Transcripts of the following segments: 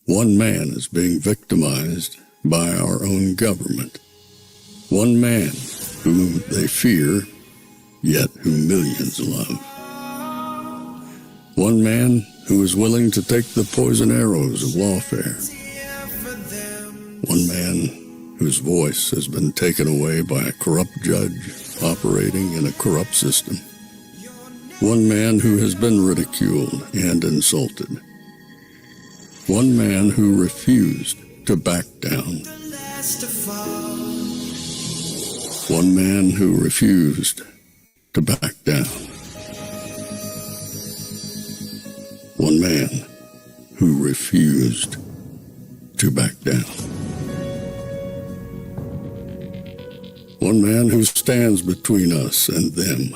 One man is being victimized by our own government. One man whom they fear, yet whom millions love. One man who is willing to take the poison arrows of lawfare. One man whose voice has been taken away by a corrupt judge operating in a corrupt system. One man who has been ridiculed and insulted. One man who refused to back down. One man who refused to back down. One man who refused to back down. One man who stands between us and them.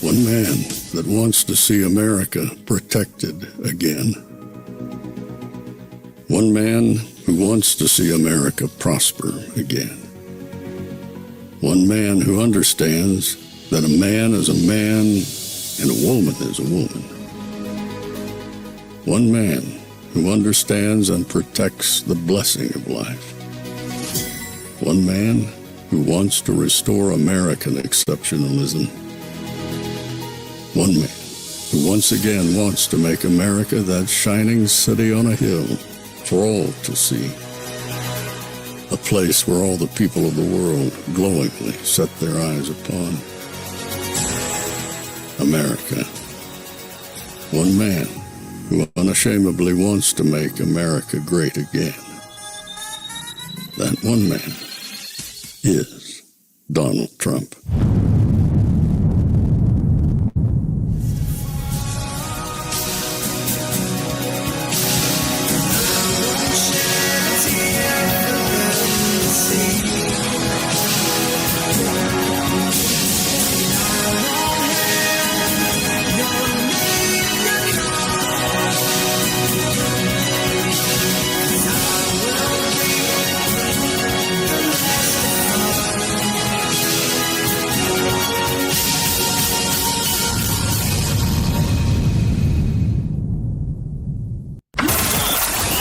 One man that wants to see America protected again. One man who wants to see America prosper again. One man who understands that a man is a man and a woman is a woman. One man who understands and protects the blessing of life. One man who wants to restore American exceptionalism. One man who once again wants to make America that shining city on a hill for all to see. A place where all the people of the world glowingly set their eyes upon. America. One man who unashamedly wants to make America great again. That one man is Donald Trump.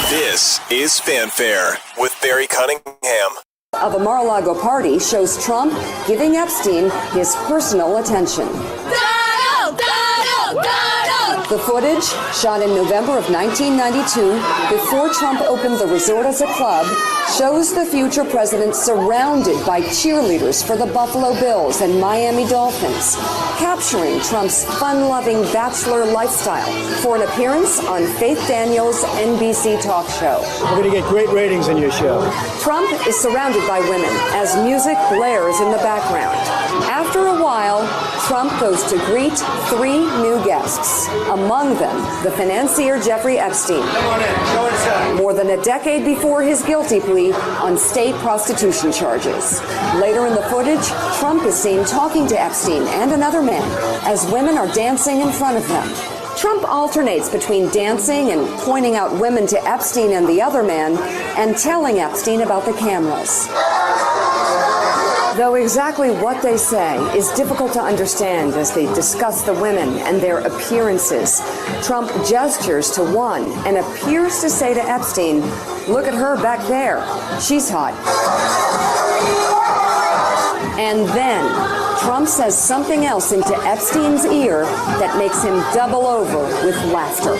This is Fanfare with Barry Cunningham. Of a Mar-a-Lago party shows Trump giving Epstein his personal attention. Donald! Donald! Donald! The footage, shot in November of 1992, before Trump opened the resort as a club, shows the future president surrounded by cheerleaders for the Buffalo Bills and Miami Dolphins, capturing Trump's fun-loving bachelor lifestyle for an appearance on Faith Daniels' NBC talk show. We're going to get great ratings on your show. Trump is surrounded by women as music blares in the background. After a while, Trump goes to greet three new guests, among them the financier Jeffrey Epstein. Come on in. Go inside. More than a decade before his guilty plea on state prostitution charges. Later in the footage, Trump is seen talking to Epstein and another man as women are dancing in front of them. Trump alternates between dancing and pointing out women to Epstein and the other man and telling Epstein about the cameras. Though exactly what they say is difficult to understand as they discuss the women and their appearances, Trump gestures to one and appears to say to Epstein, "Look at her back there. She's hot." And then Trump says something else into Epstein's ear that makes him double over with laughter.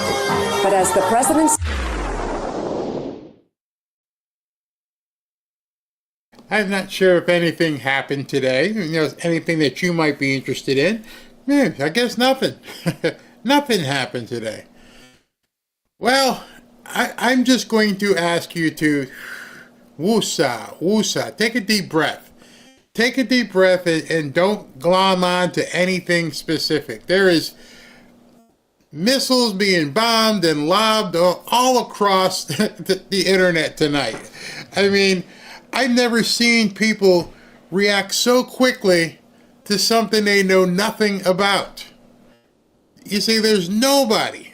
But as the president... I'm not sure if anything happened today, anything that you might be interested in. I guess nothing. Nothing happened today. Well, I'm just going to ask you to woosah, take a deep breath. Take a deep breath and don't glom on to anything specific. There is missiles being bombed and lobbed all across the internet tonight. I mean, I've never seen people react so quickly to something they know nothing about. You see, there's nobody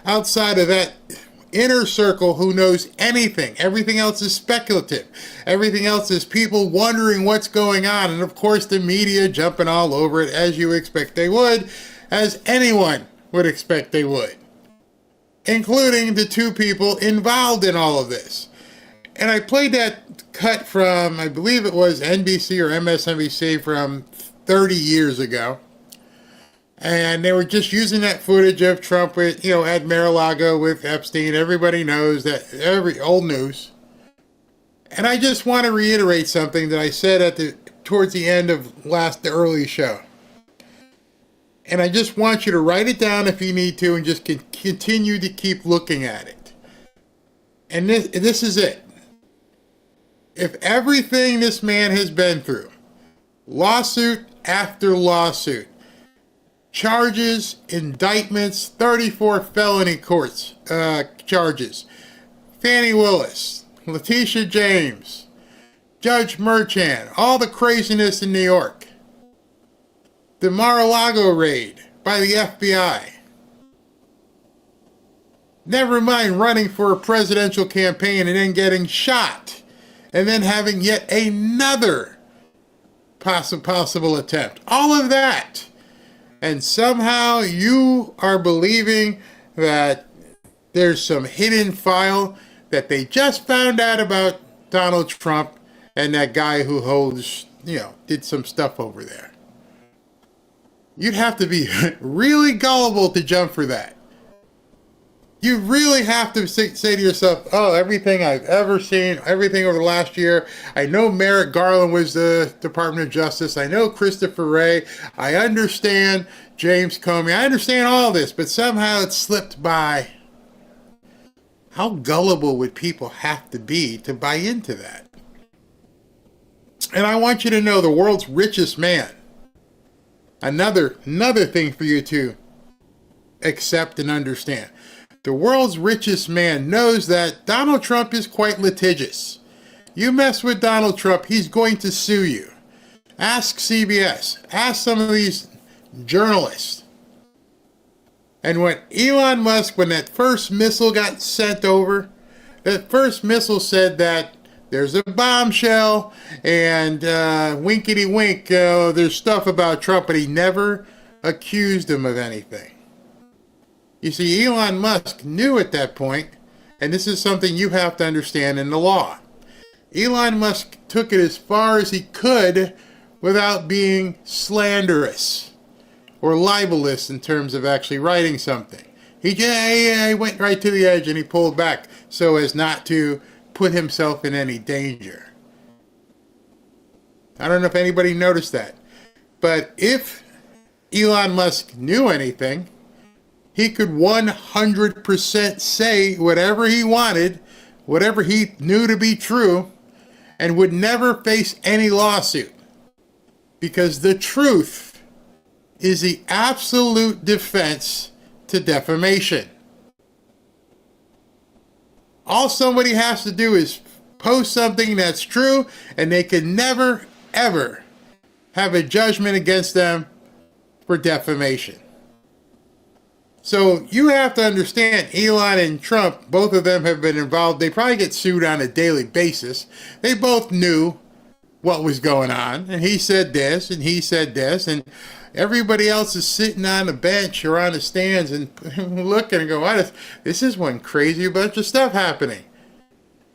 outside of that inner circle who knows anything. Everything else is speculative. Everything else is people wondering what's going on. And of course, the media jumping all over it, as you expect they would, as anyone would expect they would. including the two people involved in all of this. And I played that cut from, I believe it was NBC or MSNBC from 30 years ago. And they were just using that footage of Trump with, at Mar-a-Lago with Epstein. Everybody knows that, old news. And I just want to reiterate something that I said towards the end of the early show. And I just want you to write it down if you need to and just continue to keep looking at it. And this is it. If everything this man has been through, lawsuit after lawsuit, charges, indictments, 34 felony courts charges, Fannie Willis, Letitia James, Judge Merchan, all the craziness in New York, the Mar-a-Lago raid by the FBI, never mind running for a presidential campaign and then getting shot, and then having yet another possible attempt. All of that. And somehow you are believing that there's some hidden file that they just found out about Donald Trump and that guy who did some stuff over there. You'd have to be really gullible to jump for that. You really have to say to yourself, oh, everything I've ever seen, everything over the last year, I know Merrick Garland was the Department of Justice, I know Christopher Wray, I understand James Comey, I understand all this, but somehow it slipped by. How gullible would people have to be to buy into that? And I want you to know the world's richest man, another thing for you to accept and understand. The world's richest man knows that Donald Trump is quite litigious. You mess with Donald Trump, he's going to sue you. Ask CBS. Ask some of these journalists. And when Elon Musk, when that first missile got sent over, that first missile said that there's a bombshell and winkety wink, there's stuff about Trump, but he never accused him of anything. You see, Elon Musk knew at that point, and this is something you have to understand in the law. Elon Musk took it as far as he could without being slanderous or libelous in terms of actually writing something. He went right to the edge and he pulled back so as not to put himself in any danger. I don't know if anybody noticed that. But if Elon Musk knew anything, he could 100% say whatever he wanted, whatever he knew to be true, and would never face any lawsuit. Because the truth is the absolute defense to defamation. All somebody has to do is post something that's true, and they can never, ever have a judgment against them for defamation. So you have to understand, Elon and Trump, both of them have been involved. They probably get sued on a daily basis. They both knew what was going on. And he said this, and he said this. And everybody else is sitting on the bench or on the stands and looking and going, this is one crazy bunch of stuff happening.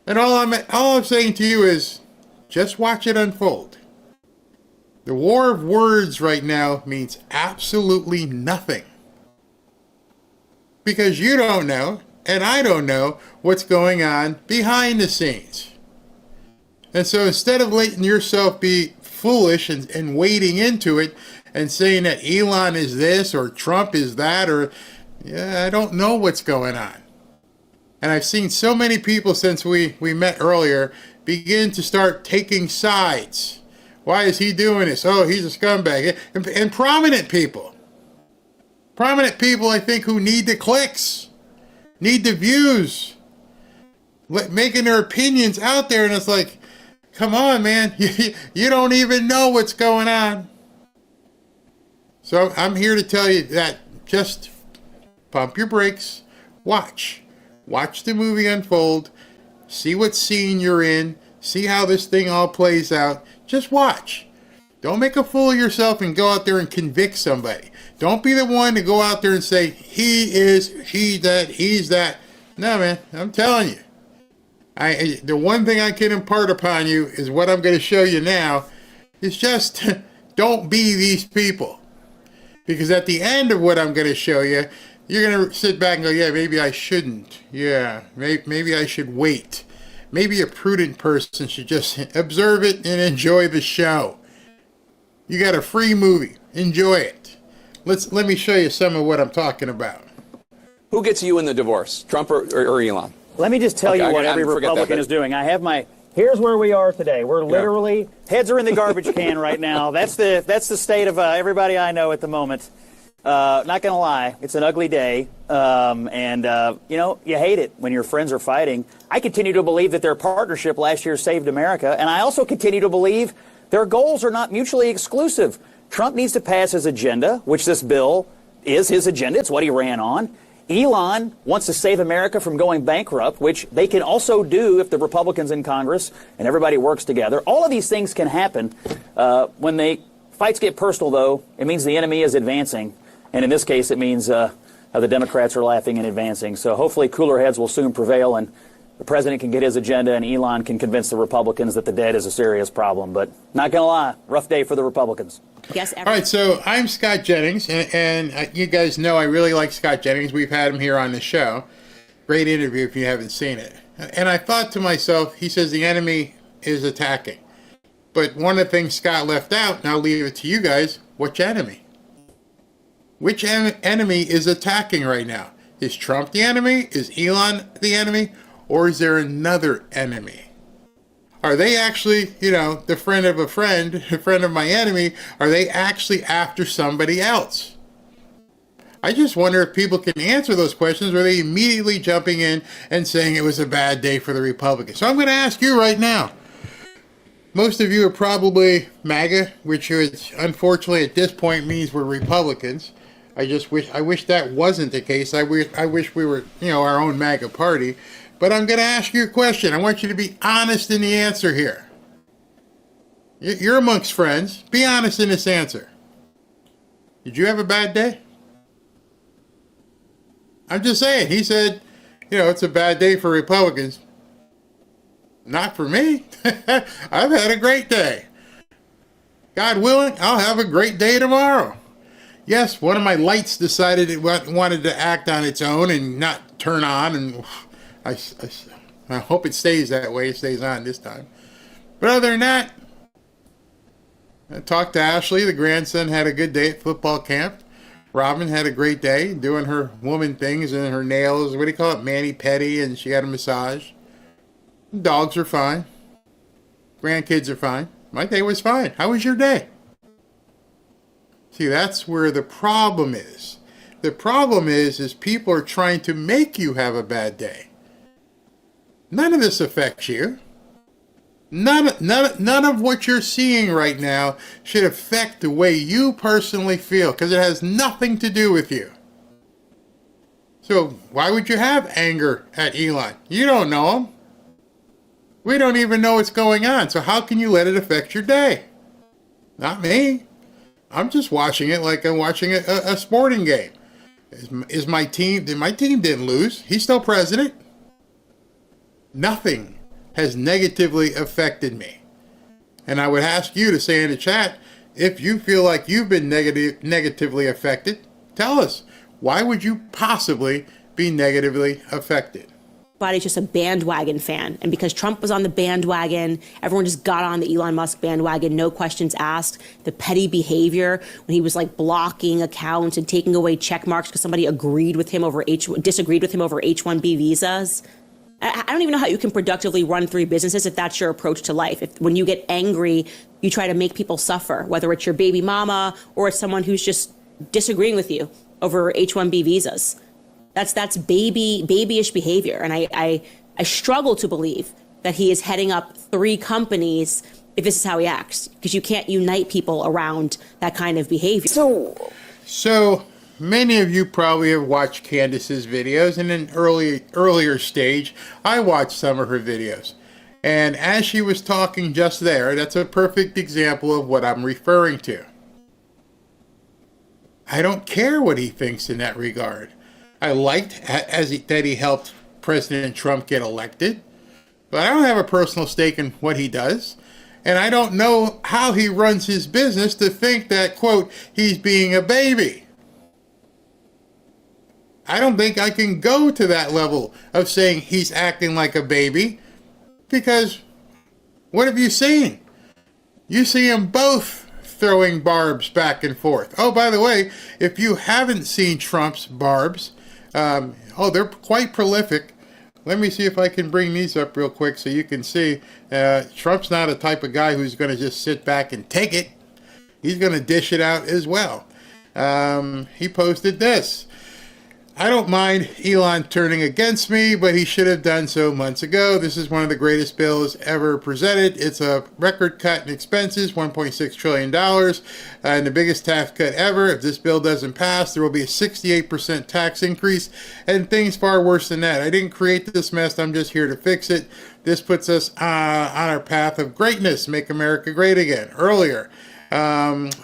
And all I'm saying to you is, just watch it unfold. The war of words right now means absolutely nothing. Because you don't know, and I don't know, what's going on behind the scenes. And so instead of letting yourself be foolish and wading into it and saying that Elon is this or Trump is that or, I don't know what's going on. And I've seen so many people since we met earlier begin to start taking sides. Why is he doing this? Oh, he's a scumbag. And prominent people. Prominent people, I think, who need the clicks, need the views, making their opinions out there. And it's like, come on, man, you don't even know what's going on. So I'm here to tell you that just pump your brakes, watch the movie unfold, see what scene you're in, see how this thing all plays out. Just watch. Don't make a fool of yourself and go out there and convict somebody. Don't be the one to go out there and say, he's that. No, man, I'm telling you. The one thing I can impart upon you is what I'm going to show you now is just don't be these people. Because at the end of what I'm going to show you, you're going to sit back and go, yeah, maybe I shouldn't. Yeah, maybe I should wait. Maybe a prudent person should just observe it and enjoy the show. You got a free movie. Enjoy it. Let me show you some of what I'm talking about. Who gets you in the divorce, Trump or Elon? Let me just tell you what every Republican is doing. I have my... Here's where we are today. We're literally... Heads are in the garbage can right now. That's the state of everybody I know at the moment. Not going to lie. It's an ugly day. You hate it when your friends are fighting. I continue to believe that their partnership last year saved America. And I also continue to believe their goals are not mutually exclusive. Trump needs to pass his agenda, which this bill is his agenda. It's what he ran on. Elon wants to save America from going bankrupt, which they can also do if the Republicans in Congress and everybody works together. All of these things can happen. When fights get personal, though, it means the enemy is advancing. And in this case, it means the Democrats are laughing and advancing. So hopefully cooler heads will soon prevail and the president can get his agenda and Elon can convince the Republicans that the debt is a serious problem. But not going to lie, rough day for the Republicans. Yes. All right, so I'm Scott Jennings, and you guys know I really like Scott Jennings. We've had him here on the show. Great interview if you haven't seen it. And I thought to myself, he says the enemy is attacking. But one of the things Scott left out, and I'll leave it to you guys, which enemy? Which enemy is attacking right now? Is Trump the enemy? Is Elon the enemy? Or is there another enemy? Are they actually, the friend of a friend of my enemy, are they actually after somebody else? I just wonder if people can answer those questions, or are they immediately jumping in and saying it was a bad day for the Republicans? So I'm going to ask you right now. Most of you are probably MAGA, which is, unfortunately at this point means we're Republicans. I wish that wasn't the case. I wish we were, our own MAGA party. But I'm going to ask you a question. I want you to be honest in the answer here. You're amongst friends. Be honest in this answer. Did you have a bad day? I'm just saying. He said, it's a bad day for Republicans. Not for me. I've had a great day. God willing, I'll have a great day tomorrow. Yes, one of my lights decided it wanted to act on its own and not turn on, and I hope it stays that way. It stays on this time. But other than that, I talked to Ashley. The grandson had a good day at football camp. Robin had a great day doing her woman things and her nails. What do you call it? Mani-pedi, and she had a massage. Dogs are fine. Grandkids are fine. My day was fine. How was your day? See, that's where the problem is. The problem is people are trying to make you have a bad day. None of this affects you. None of what you're seeing right now should affect the way you personally feel, because it has nothing to do with you. So why would you have anger at Elon? You don't know him. We don't even know what's going on. So how can you let it affect your day? Not me. I'm just watching it like I'm watching a sporting game. Is my team didn't lose. He's still president. Nothing has negatively affected me. And I would ask you to say in the chat, if you feel like you've been negatively affected, tell us. Why would you possibly be negatively affected? Everybody's just a bandwagon fan. And because Trump was on the bandwagon, everyone just got on the Elon Musk bandwagon, no questions asked. The petty behavior when he was like blocking accounts and taking away check marks because somebody disagreed with him over H-1B visas. I don't even know how you can productively run three businesses if that's your approach to life. If when you get angry, you try to make people suffer, whether it's your baby mama or it's someone who's just disagreeing with you over H-1B visas. That's babyish behavior. And I struggle to believe that he is heading up three companies if this is how he acts, because you can't unite people around that kind of behavior. So many of you probably have watched Candace's videos. In an earlier stage, I watched some of her videos. And as she was talking just there, that's a perfect example of what I'm referring to. I don't care what he thinks in that regard. I liked that he helped President Trump get elected, but I don't have a personal stake in what he does. And I don't know how he runs his business to think that, quote, he's being a baby. I don't think I can go to that level of saying he's acting like a baby, because what have you seen? You see them both throwing barbs back and forth. Oh, by the way, if you haven't seen Trump's barbs, they're quite prolific. Let me see if I can bring these up real quick so you can see. Trump's not a type of guy who's going to just sit back and take it. He's going to dish it out as well. He posted this. I don't mind Elon turning against me, but he should have done so months ago. This is one of the greatest bills ever presented. It's a record cut in expenses, $1.6 trillion, and the biggest tax cut ever. If this bill doesn't pass, there will be a 68% tax increase, and things far worse than that. I didn't create this mess. I'm just here to fix it. This puts us on our path of greatness. Make America great again. Earlier,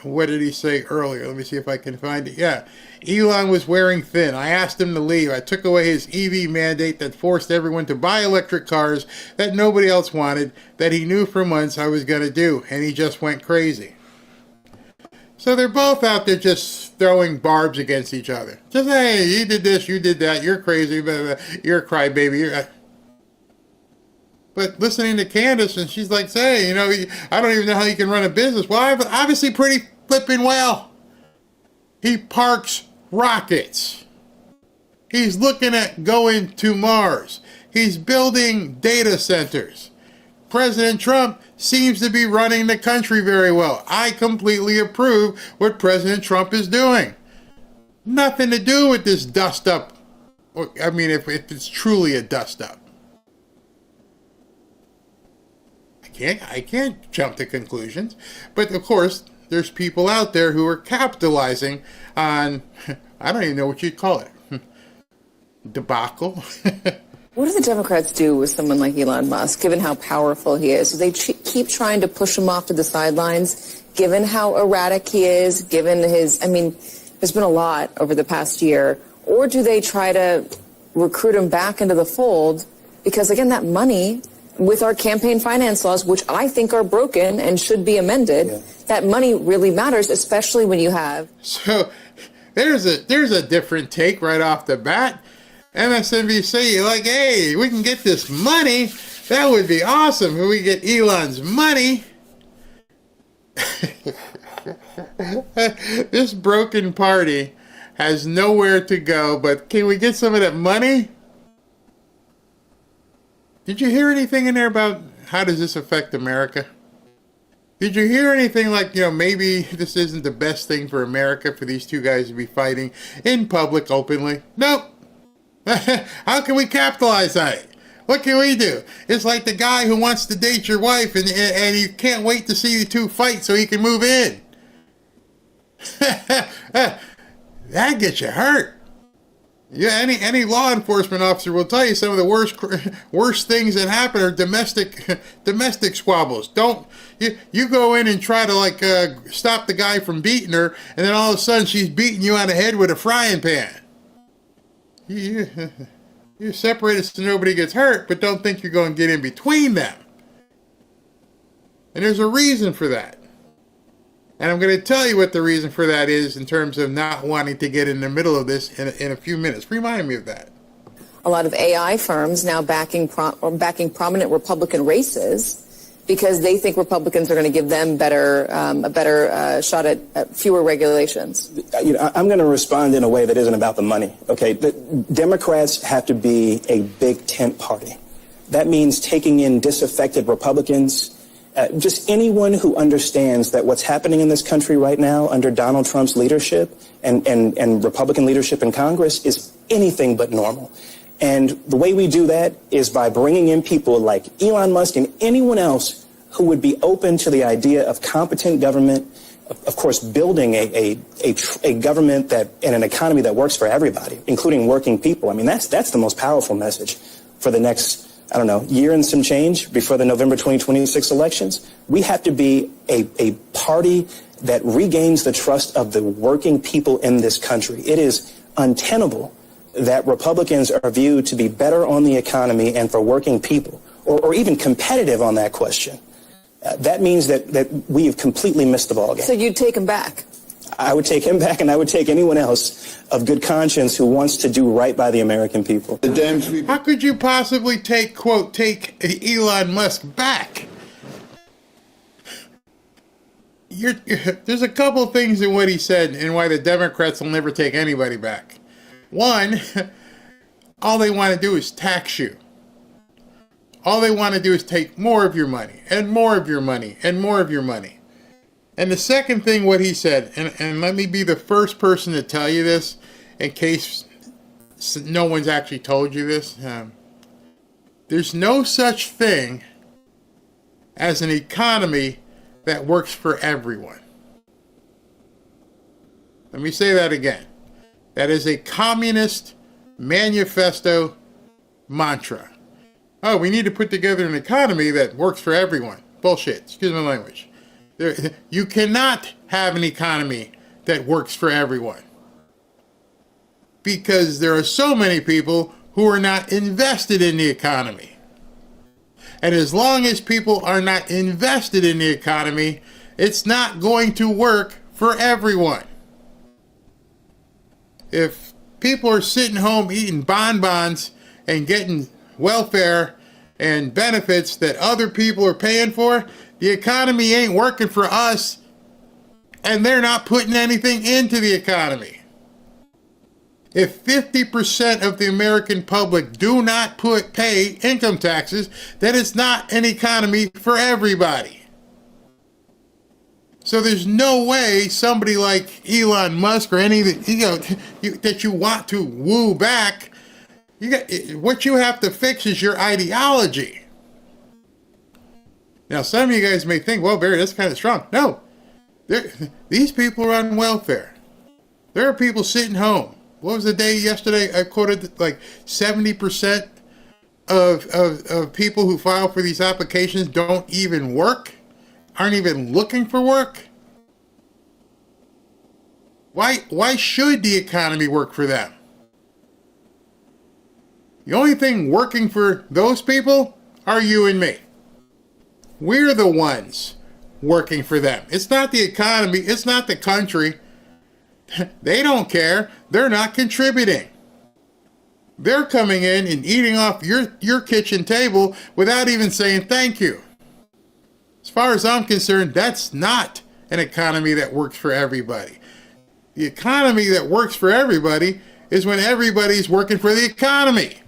what did he say earlier? Let me see if I can find it. Yeah. Elon was wearing thin. I asked him to leave. I took away his EV mandate that forced everyone to buy electric cars that nobody else wanted, that he knew for months I was going to do, and he just went crazy. So they're both out there just throwing barbs against each other. Just, hey, you did this, you did that, you're crazy, you're a crybaby. But listening to Candace, and she's like, say, I don't even know how you can run a business. Well, obviously pretty flipping well. He parks rockets. He's looking at going to Mars. He's building data centers. President Trump seems to be running the country very well. I completely approve what President Trump is doing. Nothing to do with this dust up. I mean, if it's truly a dust up. I can't jump to conclusions. But of course, there's people out there who are capitalizing on, I don't even know what you'd call it, debacle. What do the Democrats do with someone like Elon Musk, given how powerful he is? Do they keep trying to push him off to the sidelines, given how erratic he is, given his, there's been a lot over the past year, or do they try to recruit him back into the fold? Because again, that money, with our campaign finance laws, which I think are broken and should be amended, that money really matters, especially when you have. So there's a different take right off the bat. MSNBC, like, hey, we can get this money. That would be awesome if we get Elon's money. This broken party has nowhere to go, but can we get some of that money? Did you hear anything in there about how does this affect America? Did you hear anything like, maybe this isn't the best thing for America for these two guys to be fighting in public openly? Nope. How can we capitalize on it? What can we do? It's like the guy who wants to date your wife and you can't wait to see you two fight so he can move in. That gets you hurt. Yeah, any law enforcement officer will tell you some of the worst things that happen are domestic squabbles. Don't you go in and try to stop the guy from beating her, and then all of a sudden she's beating you on the head with a frying pan. You're separated so nobody gets hurt, but don't think you're going to get in between them. And there's a reason for that. And I'm going to tell you what the reason for that is in terms of not wanting to get in the middle of this in a few minutes. Remind me of that. A lot of AI firms now backing prominent Republican races because they think Republicans are going to give them a better shot at fewer regulations. I'm going to respond in a way that isn't about the money. Okay, the Democrats have to be a big tent party. That means taking in disaffected Republicans. Just anyone who understands that what's happening in this country right now under Donald Trump's leadership and Republican leadership in Congress is anything but normal. And the way we do that is by bringing in people like Elon Musk and anyone else who would be open to the idea of competent government, of course, building a government that and an economy that works for everybody, including working people. That's the most powerful message for the next I don't know, year and some change before the November 2026 elections. We have to be a party that regains the trust of the working people in this country. It is untenable that Republicans are viewed to be better on the economy and for working people, or even competitive on that question. That means that we have completely missed the ballgame. So you'd take him back? I would take him back, and I would take anyone else of good conscience who wants to do right by the American people. How could you possibly take Elon Musk back? There's a couple of things in what he said and why the Democrats will never take anybody back. One, all they want to do is tax you. All they want to do is take more of your money and more of your money and more of your money. And the second thing, what he said, and let me be the first person to tell you this in case no one's actually told you this. There's no such thing as an economy that works for everyone. Let me say that again. That is a communist manifesto mantra. Oh, we need to put together an economy that works for everyone. Bullshit. Excuse my language. You cannot have an economy that works for everyone. Because there are so many people who are not invested in the economy. And as long as people are not invested in the economy, it's not going to work for everyone. If people are sitting home eating bonbons and getting welfare and benefits that other people are paying for, the economy ain't working for us, and they're not putting anything into the economy. If 50% of the American public do not pay income taxes, then it's not an economy for everybody. So there's no way somebody like Elon Musk or any that you want to woo back, what you have to fix is your ideology. Now, some of you guys may think, well, Barry, that's kind of strong. No, these people are on welfare. There are people sitting home. What was the day yesterday? I quoted like 70% of people who file for these applications don't even work, aren't even looking for work. Why should the economy work for them? The only thing working for those people are you and me. We're the ones working for them. It's not the economy. It's not the country. They don't care. They're not contributing. They're coming in and eating off your kitchen table without even saying thank you. As far as I'm concerned, that's not an economy that works for everybody. The economy that works for everybody is when everybody's working for the economy.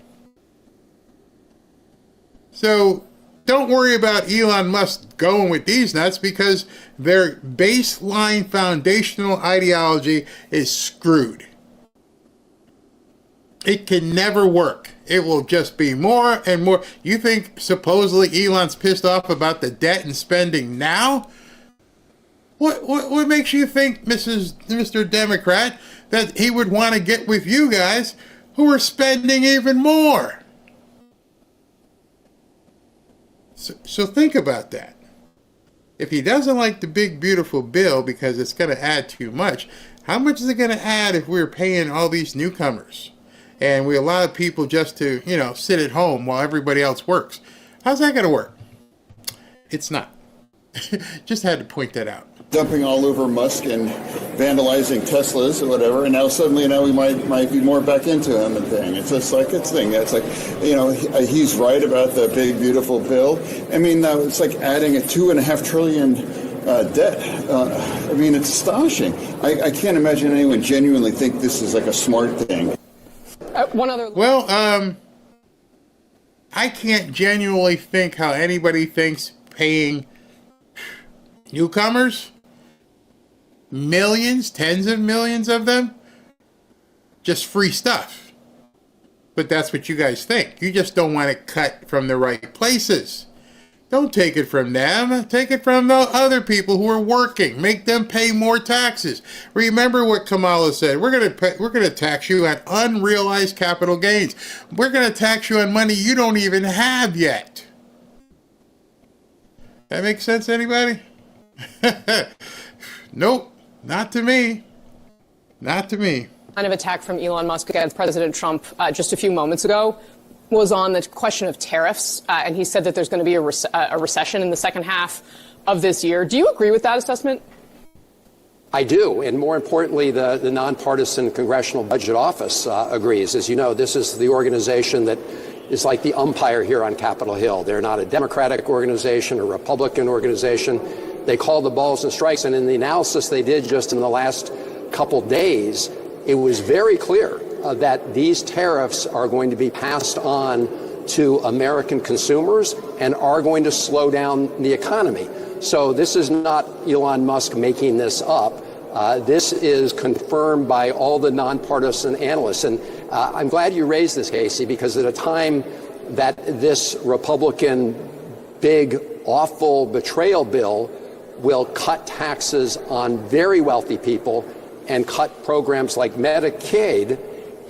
So don't worry about Elon Musk going with these nuts because their baseline foundational ideology is screwed. It can never work. It will just be more and more. You think supposedly Elon's pissed off about the debt and spending now? What makes you think, Mr. Democrat, that he would want to get with you guys who are spending even more? So think about that. If he doesn't like the big beautiful bill because it's going to add too much, how much is it going to add if we're paying all these newcomers and we allow people just to, sit at home while everybody else works? How's that going to work? It's not. Just had to point that out. Dumping all over Musk and vandalizing Teslas or whatever, and now suddenly we might be more back into him and thing. It's just like it's thing. It's like he's right about the big beautiful bill. I mean, it's like adding a $2.5 trillion debt. It's astonishing. I can't imagine anyone genuinely think this is like a smart thing. Well, I can't genuinely think how anybody thinks paying newcomers, millions, tens of millions of them, just free stuff. But that's what you guys think. You just don't want it cut from the right places. Don't take it from them. Take it from the other people who are working. Make them pay more taxes. Remember what Kamala said. We're gonna tax you on unrealized capital gains. We're gonna tax you on money you don't even have yet. That makes sense to anybody? Nope, not to me. Not to me. Kind of attack from Elon Musk against President Trump just a few moments ago was on the question of tariffs, and he said that there's going to be a recession in the second half of this year. Do you agree with that assessment? I do, and more importantly, the nonpartisan Congressional Budget Office agrees. As you know, this is the organization that is like the umpire here on Capitol Hill. They're not a Democratic organization, a Republican organization. They call the balls and strikes, and in the analysis they did just in the last couple days, it was very clear that these tariffs are going to be passed on to American consumers and are going to slow down the economy. So this is not Elon Musk making this up. This is confirmed by all the nonpartisan analysts. And I'm glad you raised this, Casey, because at a time that this Republican big, awful betrayal bill will cut taxes on very wealthy people and cut programs like Medicaid,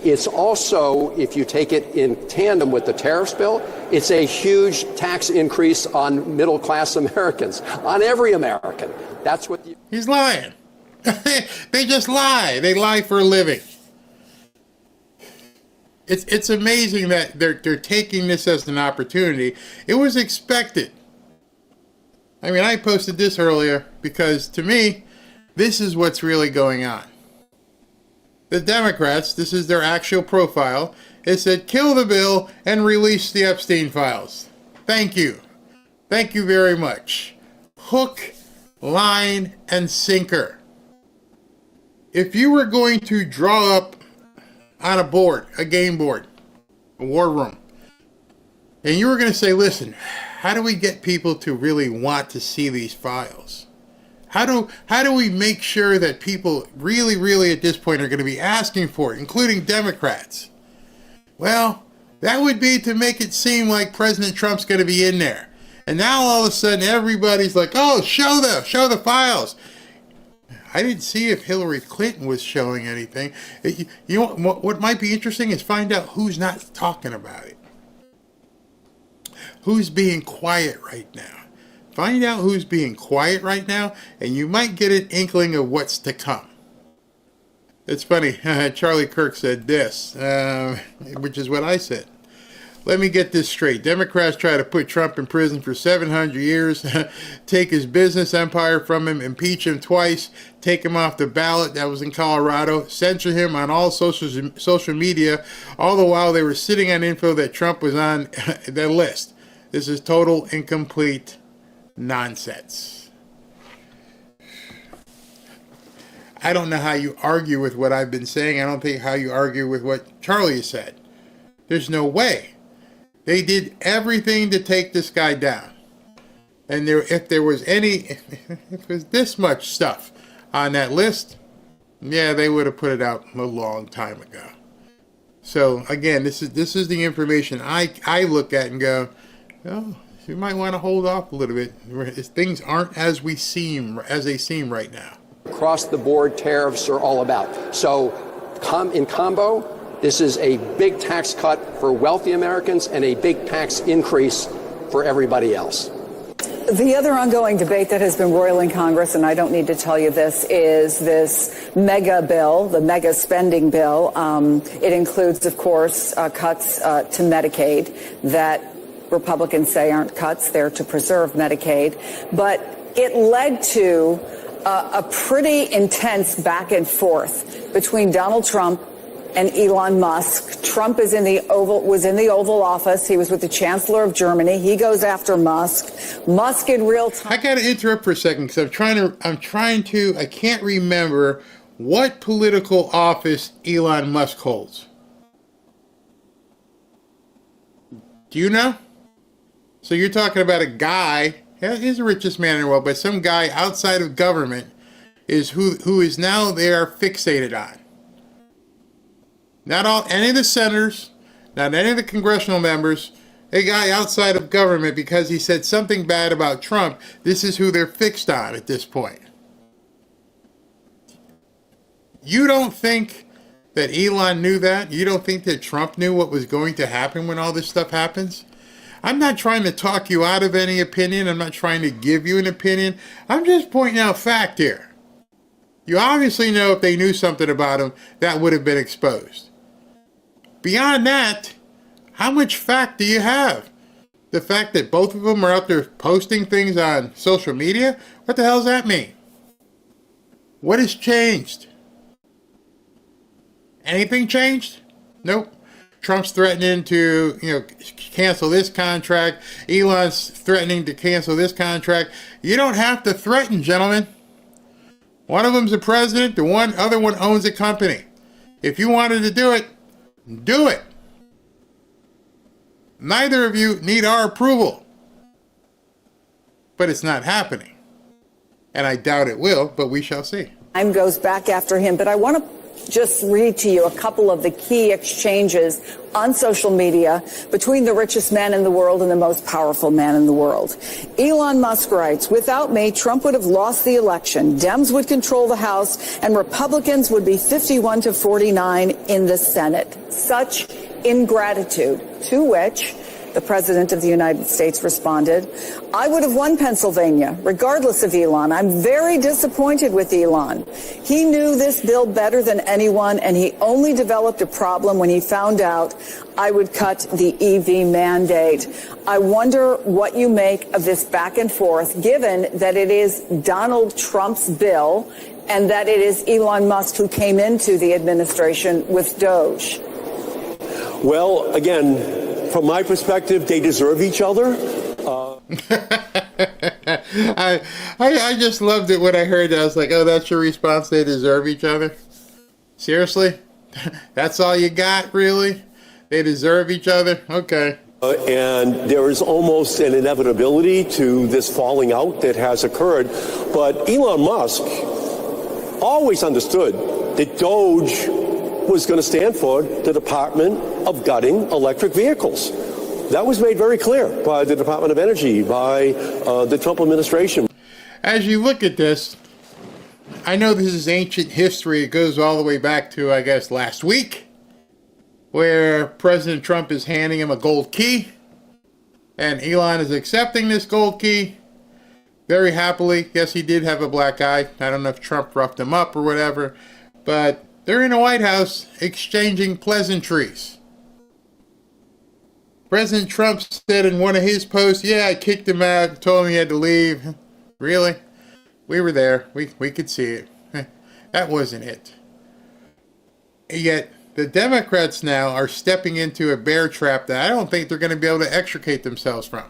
it's also, if you take it in tandem with the tariffs bill, it's a huge tax increase on middle-class Americans, on every American. That's what He's lying. They just lie. They lie for a living. It's amazing that they're taking this as an opportunity. It was expected. I mean, I posted this earlier because, to me, this is what's really going on. The Democrats, this is their actual profile, it said, kill the bill and release the Epstein files. Thank you. Thank you very much. Hook, line, and sinker. If you were going to draw up on a board, a game board, a war room, and you were going to say, listen, how do we get people to really want to see these files? How do we make sure that people really at this point are going to be asking for it, including Democrats? Well, that would be to make it seem like President Trump's going to be in there. And now all of a sudden everybody's like, oh, show the files. I didn't see if Hillary Clinton was showing anything. You know what might be interesting is find out who's not talking about it. Who's being quiet right now. Find out who's being quiet right now, and you might get an inkling of what's to come. It's funny, Charlie Kirk said this, which is what I said. Let me get this straight. Democrats try to put Trump in prison for 700 years, take his business empire from him, impeach him twice, take him off the ballot, that was in Colorado, censor him on all social media, all the while they were sitting on info that Trump was on their list. This is total incomplete nonsense. I don't know how you argue with what I've been saying. I don't think how you argue with what Charlie said. There's no way. They did everything to take this guy down. And if there was this much stuff on that list, yeah, they would have put it out a long time ago. So again, this is the information I look at and go, oh, you might want to hold off a little bit. Things aren't as they seem right now. Across the board tariffs are all about. So in combo, this is a big tax cut for wealthy Americans and a big tax increase for everybody else. The other ongoing debate that has been roiling Congress, and I don't need to tell you this, is this mega bill, the mega spending bill. It includes, of course, cuts to Medicaid that Republicans say aren't cuts. They're to preserve Medicaid. But it led to a pretty intense back and forth between Donald Trump and Elon Musk. Trump was in the Oval Office. He was with the Chancellor of Germany. He goes after Musk. Musk in real time. I got to interrupt for a second because I can't remember what political office Elon Musk holds. Do you know? So you're talking about a guy, he's the richest man in the world, but some guy outside of government is who is now they are fixated on. Not any of the senators, not any of the congressional members, a guy outside of government because he said something bad about Trump. This is who they're fixed on at this point. You don't think that Elon knew that? You don't think that Trump knew what was going to happen when all this stuff happens? I'm not trying to talk you out of any opinion. I'm not trying to give you an opinion. I'm just pointing out fact here. You obviously know if they knew something about him, that would have been exposed. Beyond that, how much fact do you have? The fact that both of them are out there posting things on social media? What the hell does that mean? What has changed? Anything changed? Nope. Trump's threatening to, cancel this contract. Elon's threatening to cancel this contract. You don't have to threaten, gentlemen. One of them's the president. The other one owns a company. If you wanted to do it, do it. Neither of you need our approval. But it's not happening. And I doubt it will, but we shall see. Time goes back after him, but I want to just read to you a couple of the key exchanges on social media between the richest man in the world and the most powerful man in the world. Elon Musk writes, without me, Trump would have lost the election. Dems would control the House and Republicans would be 51 to 49 in the Senate. Such ingratitude, to which the President of the United States responded, I would have won Pennsylvania, regardless of Elon. I'm very disappointed with Elon. He knew this bill better than anyone, and he only developed a problem when he found out I would cut the EV mandate. I wonder what you make of this back and forth, given that it is Donald Trump's bill and that it is Elon Musk who came into the administration with Doge. Well, again, from my perspective, they deserve each other. I just loved it when I heard that. I was like, oh, that's your response? They deserve each other? Seriously? That's all you got, really? They deserve each other? Okay. And there is almost an inevitability to this falling out that has occurred. But Elon Musk always understood that Doge was going to stand for the Department of Gutting Electric Vehicles. That was made very clear by the Department of Energy, by the Trump administration. As you look at this, I know this is ancient history. It goes all the way back to, I guess, last week, where President Trump is handing him a gold key, and Elon is accepting this gold key very happily. Yes, he did have a black eye. I don't know if Trump roughed him up or whatever, but they're in the White House exchanging pleasantries. President Trump said in one of his posts, yeah, I kicked him out, told him he had to leave. Really? We were there. We could see it. That wasn't it. Yet the Democrats now are stepping into a bear trap that I don't think they're going to be able to extricate themselves from.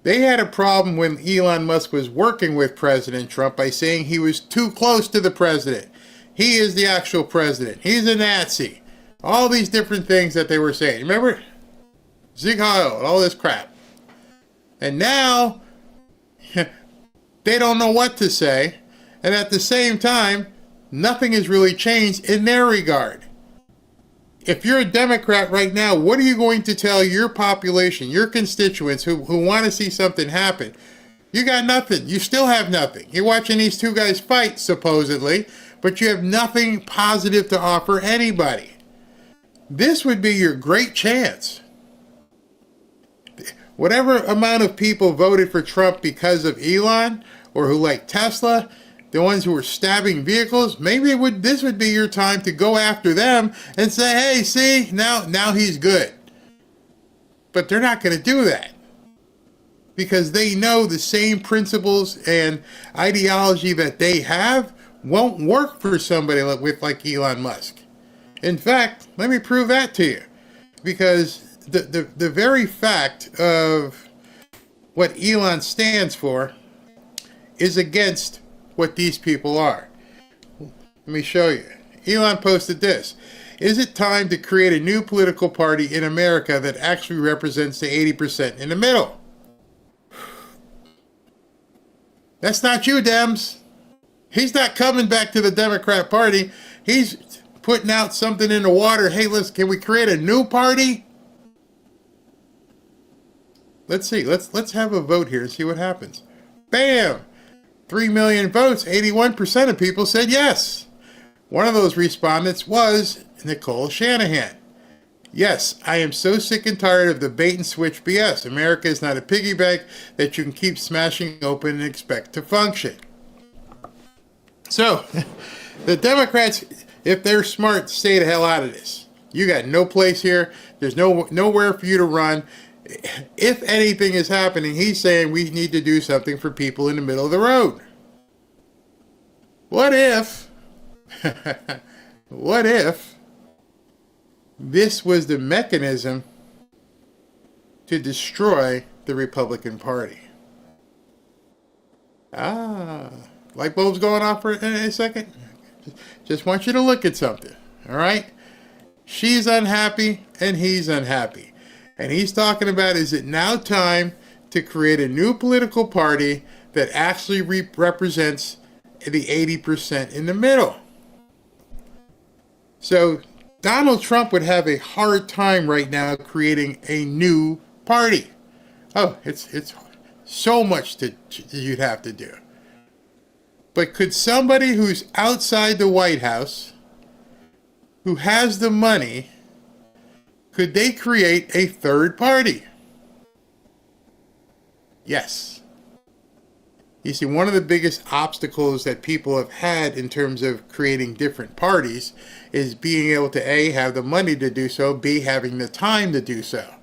They had a problem when Elon Musk was working with President Trump by saying he was too close to the president. He is the actual president. He's a Nazi. All these different things that they were saying. Remember? Sieg Heil, all this crap. And now, they don't know what to say. And at the same time, nothing has really changed in their regard. If you're a Democrat right now, what are you going to tell your population, your constituents who want to see something happen? You got nothing. You still have nothing. You're watching these two guys fight, supposedly, but you have nothing positive to offer anybody. This would be your great chance. Whatever amount of people voted for Trump because of Elon, or who like Tesla, the ones who were stabbing vehicles, maybe this would be your time to go after them and say, hey, see, now he's good. But they're not going to do that, because they know the same principles and ideology that they have won't work for somebody like Elon Musk. In fact, let me prove that to you. Because the very fact of what Elon stands for is against what these people are. Let me show you. Elon posted this. Is it time to create a new political party in America that actually represents the 80% in the middle? That's not you, Dems. He's not coming back to the Democrat Party. He's putting out something in the water. Hey, can we create a new party? Let's see. Let's have a vote here and see what happens. Bam! 3 million votes. 81% of people said yes. One of those respondents was Nicole Shanahan. Yes, I am so sick and tired of the bait and switch BS. America is not a piggy bank that you can keep smashing open and expect to function. So, the Democrats, if they're smart, stay the hell out of this. You got no place here. There's nowhere for you to run. If anything is happening, he's saying we need to do something for people in the middle of the road. What if, what if this was the mechanism to destroy the Republican Party? Light bulb's going off for a second? Just want you to look at something, all right? She's unhappy and he's unhappy. And he's talking about, is it now time to create a new political party that actually represents the 80% in the middle? So Donald Trump would have a hard time right now creating a new party. Oh, it's so much you'd have to do. But could somebody who's outside the White House, who has the money, could they create a third party? Yes. You see, one of the biggest obstacles that people have had in terms of creating different parties is being able to A, have the money to do so, B, having the time to do so.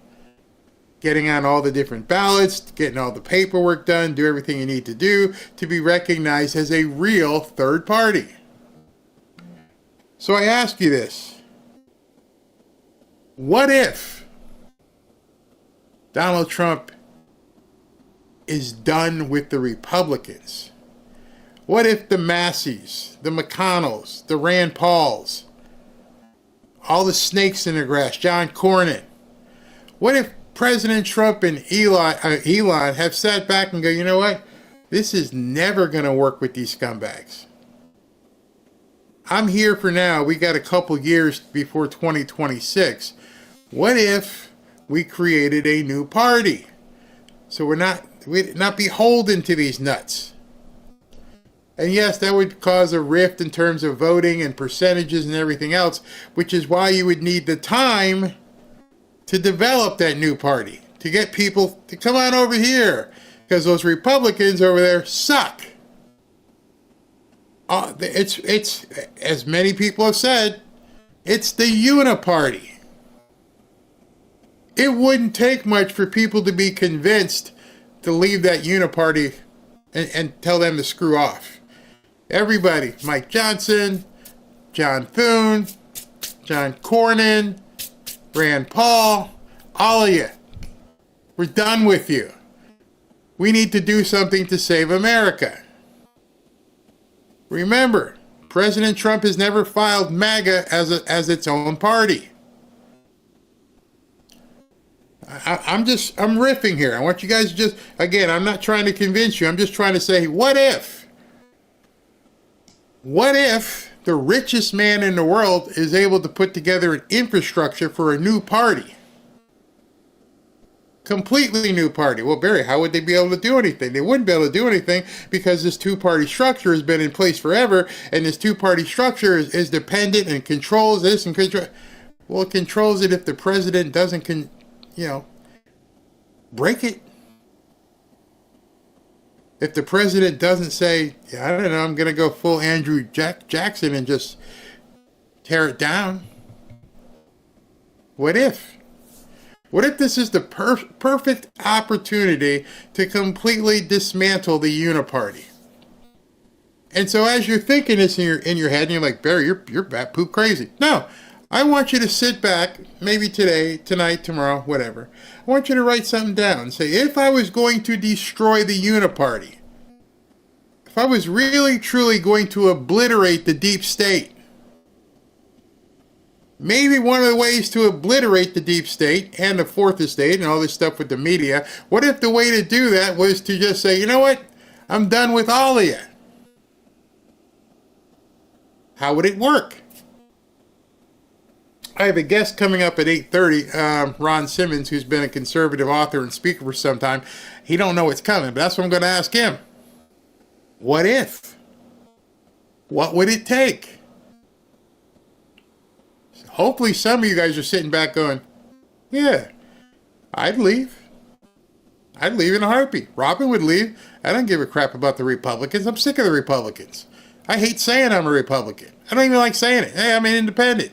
Getting on all the different ballots, getting all the paperwork done, do everything you need to do to be recognized as a real third party. So I ask you this. What if Donald Trump is done with the Republicans? What if the Masseys, the McConnells, the Rand Pauls, all the snakes in the grass, John Cornyn, what if President Trump and Elon have sat back and go, you know what? This is never going to work with these scumbags. I'm here for now. We got a couple years before 2026. What if we created a new party? So we're not beholden to these nuts. And yes, that would cause a rift in terms of voting and percentages and everything else, which is why you would need the time to develop that new party, to get people to come on over here, because those Republicans over there suck. It's as many people have said, it's the Uni-party. It wouldn't take much for people to be convinced to leave that Uni-party and tell them to screw off. Everybody, Mike Johnson, John Thune, John Cornyn, Rand Paul, all of you. We're done with you. We need to do something to save America. Remember, President Trump has never filed MAGA as its own party. I'm riffing here. I want you guys to just, again, I'm not trying to convince you. I'm just trying to say, what if? What if the richest man in the world is able to put together an infrastructure for a new party? Completely new party. Well, Barry, how would they be able to do anything? They wouldn't be able to do anything because this two-party structure has been in place forever, and this two-party structure is dependent and controls this and control. Well, it controls it if the president doesn't, break it. If the president doesn't say, yeah, I don't know, I'm going to go full Andrew Jackson and just tear it down. What if? What if this is the perfect opportunity to completely dismantle the Uni-party? And so as you're thinking this in your head, and you're like, Barry, you're bat poop crazy. No, I want you to sit back, maybe today, tonight, tomorrow, whatever. I want you to write something down and say, if I was going to destroy the Uni-party, if I was really, truly going to obliterate the deep state, maybe one of the ways to obliterate the deep state and the fourth estate and all this stuff with the media, what if the way to do that was to just say, you know what, I'm done with all of you? How would it work? I have a guest coming up at 8:30, Ron Simmons, who's been a conservative author and speaker for some time. He don't know what's coming, but that's what I'm going to ask him. What if? What would it take? Hopefully some of you guys are sitting back going, yeah, I'd leave. I'd leave in a heartbeat. Robin would leave. I don't give a crap about the Republicans. I'm sick of the Republicans. I hate saying I'm a Republican. I don't even like saying it. Hey, I'm an independent.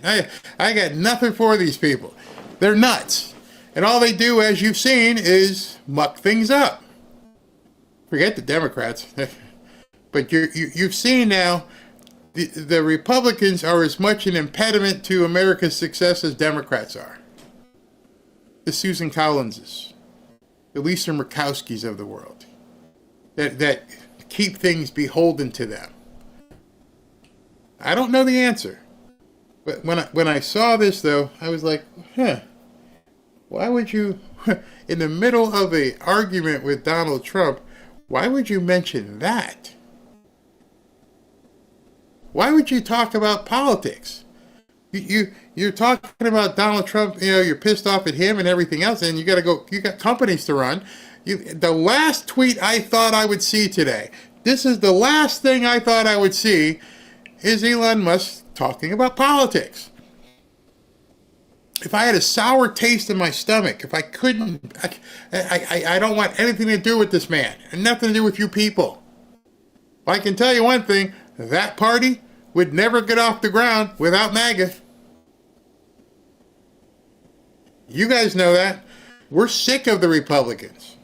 I got nothing for these people. They're nuts. And all they do, as you've seen, is muck things up. Forget the Democrats. But you've seen now the Republicans are as much an impediment to America's success as Democrats are. The Susan Collinses, the Lisa Murkowskis of the world, that keep things beholden to them. I don't know the answer. But when I saw this, though, I was like, why would you, in the middle of an argument with Donald Trump, why would you mention that? Why would you talk about politics? You're talking about Donald Trump, you're pissed off at him and everything else, and you got companies to run. The last tweet I thought I would see today, this is the last thing I thought I would see, is Elon Musk talking about politics. If I had a sour taste in my stomach, if I couldn't, I don't want anything to do with this man, and nothing to do with you people. I can tell you one thing, that party would never get off the ground without MAGA. You guys know that. We're sick of the Republicans.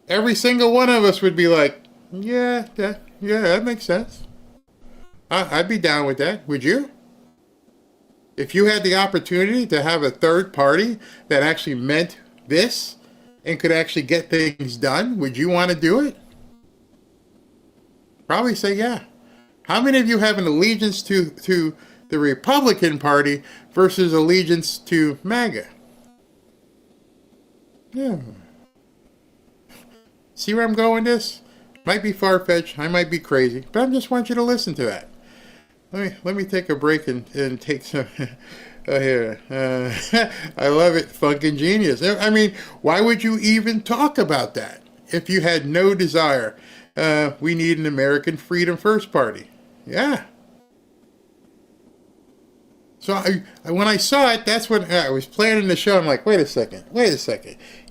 Every single one of us would be like, yeah, that makes sense. I'd be down with that. Would you? If you had the opportunity to have a third party that actually meant this and could actually get things done, would you want to do it? Probably say yeah. How many of you have an allegiance to the Republican Party versus allegiance to MAGA? Yeah. See where I'm going with this? Might be far-fetched, I might be crazy, but I just want you to listen to that. Let me take a break and take some here. I love it, funkin' genius. I mean, why would you even talk about that if you had no desire? We need an American Freedom First Party. Yeah. So when I saw it, that's when I was planning the show. I'm like, wait a second.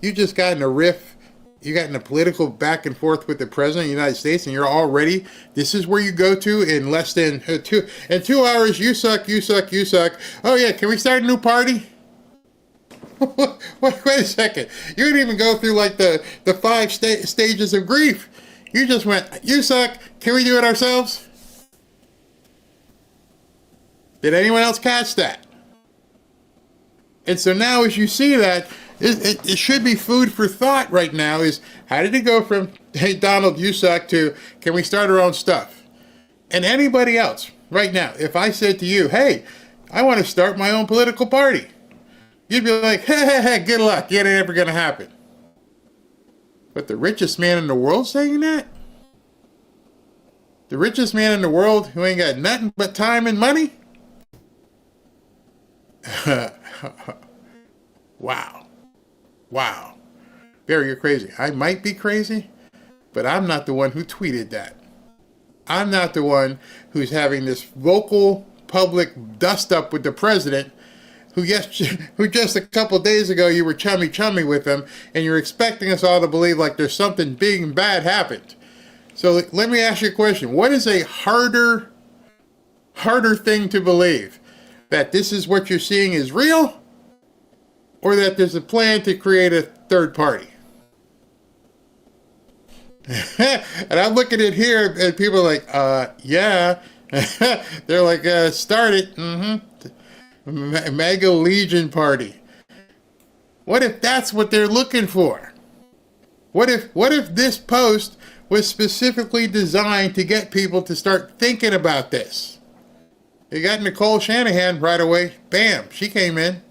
You just got in a riff. You got in a political back and forth with the president of the United States, and you're already, this is where you go to in less than 2 hours. You suck. Oh yeah, can we start a new party? Wait a second. You didn't even go through like the 5 stages of grief. You just went, you suck. Can we do it ourselves? Did anyone else catch that? And so now as you see that, it should be food for thought right now is, how did it go from, hey, Donald, you suck, to, can we start our own stuff? And anybody else, right now, if I said to you, hey, I want to start my own political party, you'd be like, hey, good luck, it ain't ever going to happen. But the richest man in the world saying that? The richest man in the world who ain't got nothing but time and money? Wow. Barry, you're crazy. I might be crazy, but I'm not the one who tweeted that. I'm not the one who's having this vocal public dust up with the president who just a couple of days ago you were chummy with him, and you're expecting us all to believe like there's something big and bad happened. So let me ask you a question. What is a harder thing to believe? That this is what you're seeing is real? Or that there's a plan to create a third party? And I'm looking at here, and people are like, yeah. They're like, start it. MAGA Legion Party. What if that's what they're looking for? What if this post was specifically designed to get people to start thinking about this? You got Nicole Shanahan right away. Bam, she came in.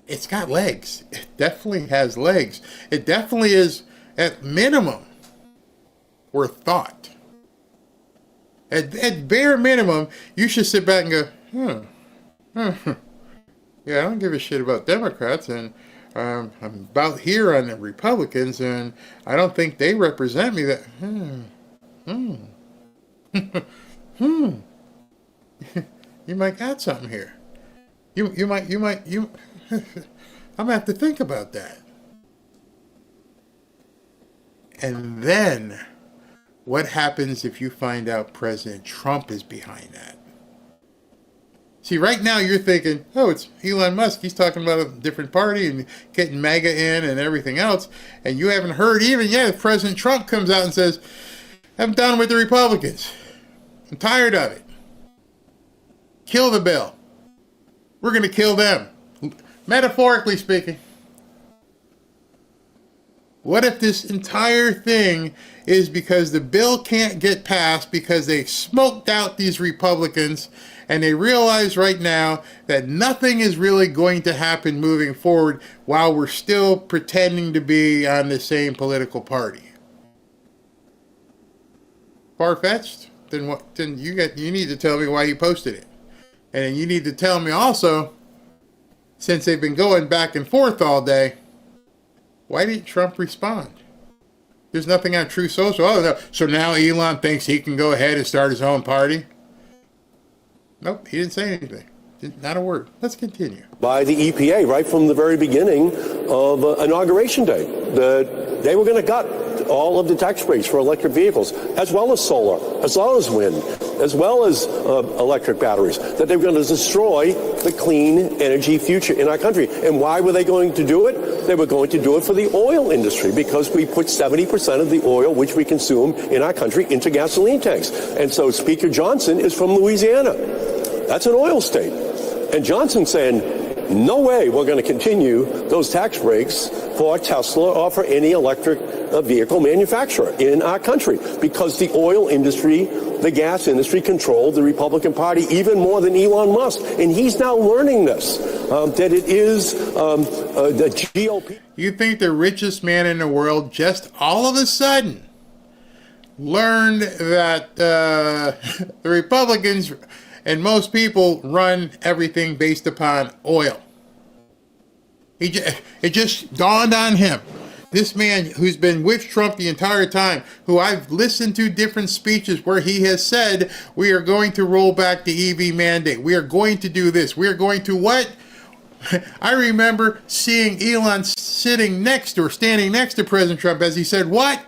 It's got legs. It definitely has legs. It definitely is, at minimum, worth thought. At bare minimum, you should sit back and go, yeah, I don't give a shit about Democrats, and I'm about here on the Republicans, and I don't think they represent me. You might add something here. You might. I'm gonna have to think about that. And then, what happens if you find out President Trump is behind that? See, right now you're thinking, oh, it's Elon Musk. He's talking about a different party and getting MAGA in and everything else. And you haven't heard even yet if President Trump comes out and says, I'm done with the Republicans. I'm tired of it. Kill the bill. We're going to kill them. Metaphorically speaking. What if this entire thing is because the bill can't get passed because they smoked out these Republicans and they realize right now that nothing is really going to happen moving forward while we're still pretending to be on the same political party? Far-fetched? Then what? Then you need to tell me why you posted it. And then you need to tell me also, since they've been going back and forth all day, why didn't Trump respond? There's nothing on True Social. Oh, no. So now Elon thinks he can go ahead and start his own party? Nope, he didn't say anything. Not a word. Let's continue. By the EPA right from the very beginning of Inauguration Day, that they were going to gut all of the tax breaks for electric vehicles, as well as solar, as well as wind, as well as electric batteries, that they were going to destroy the clean energy future in our country. And why were they going to do it? They were going to do it for the oil industry, because we put 70% of the oil which we consume in our country into gasoline tanks. And so Speaker Johnson is from Louisiana. That's an oil state. And Johnson's saying, no way we're going to continue those tax breaks for Tesla or for any electric vehicle manufacturer in our country, because the oil industry, the gas industry controlled the Republican Party even more than Elon Musk. And he's now learning this, that it is the GOP. You think the richest man in the world just all of a sudden learned that the Republicans and most people run everything based upon oil? It just dawned on him. This man who's been with Trump the entire time, who I've listened to different speeches where he has said, we are going to roll back the EV mandate. We are going to do this. We are going to what? I remember seeing Elon sitting next or standing next to President Trump as he said, what?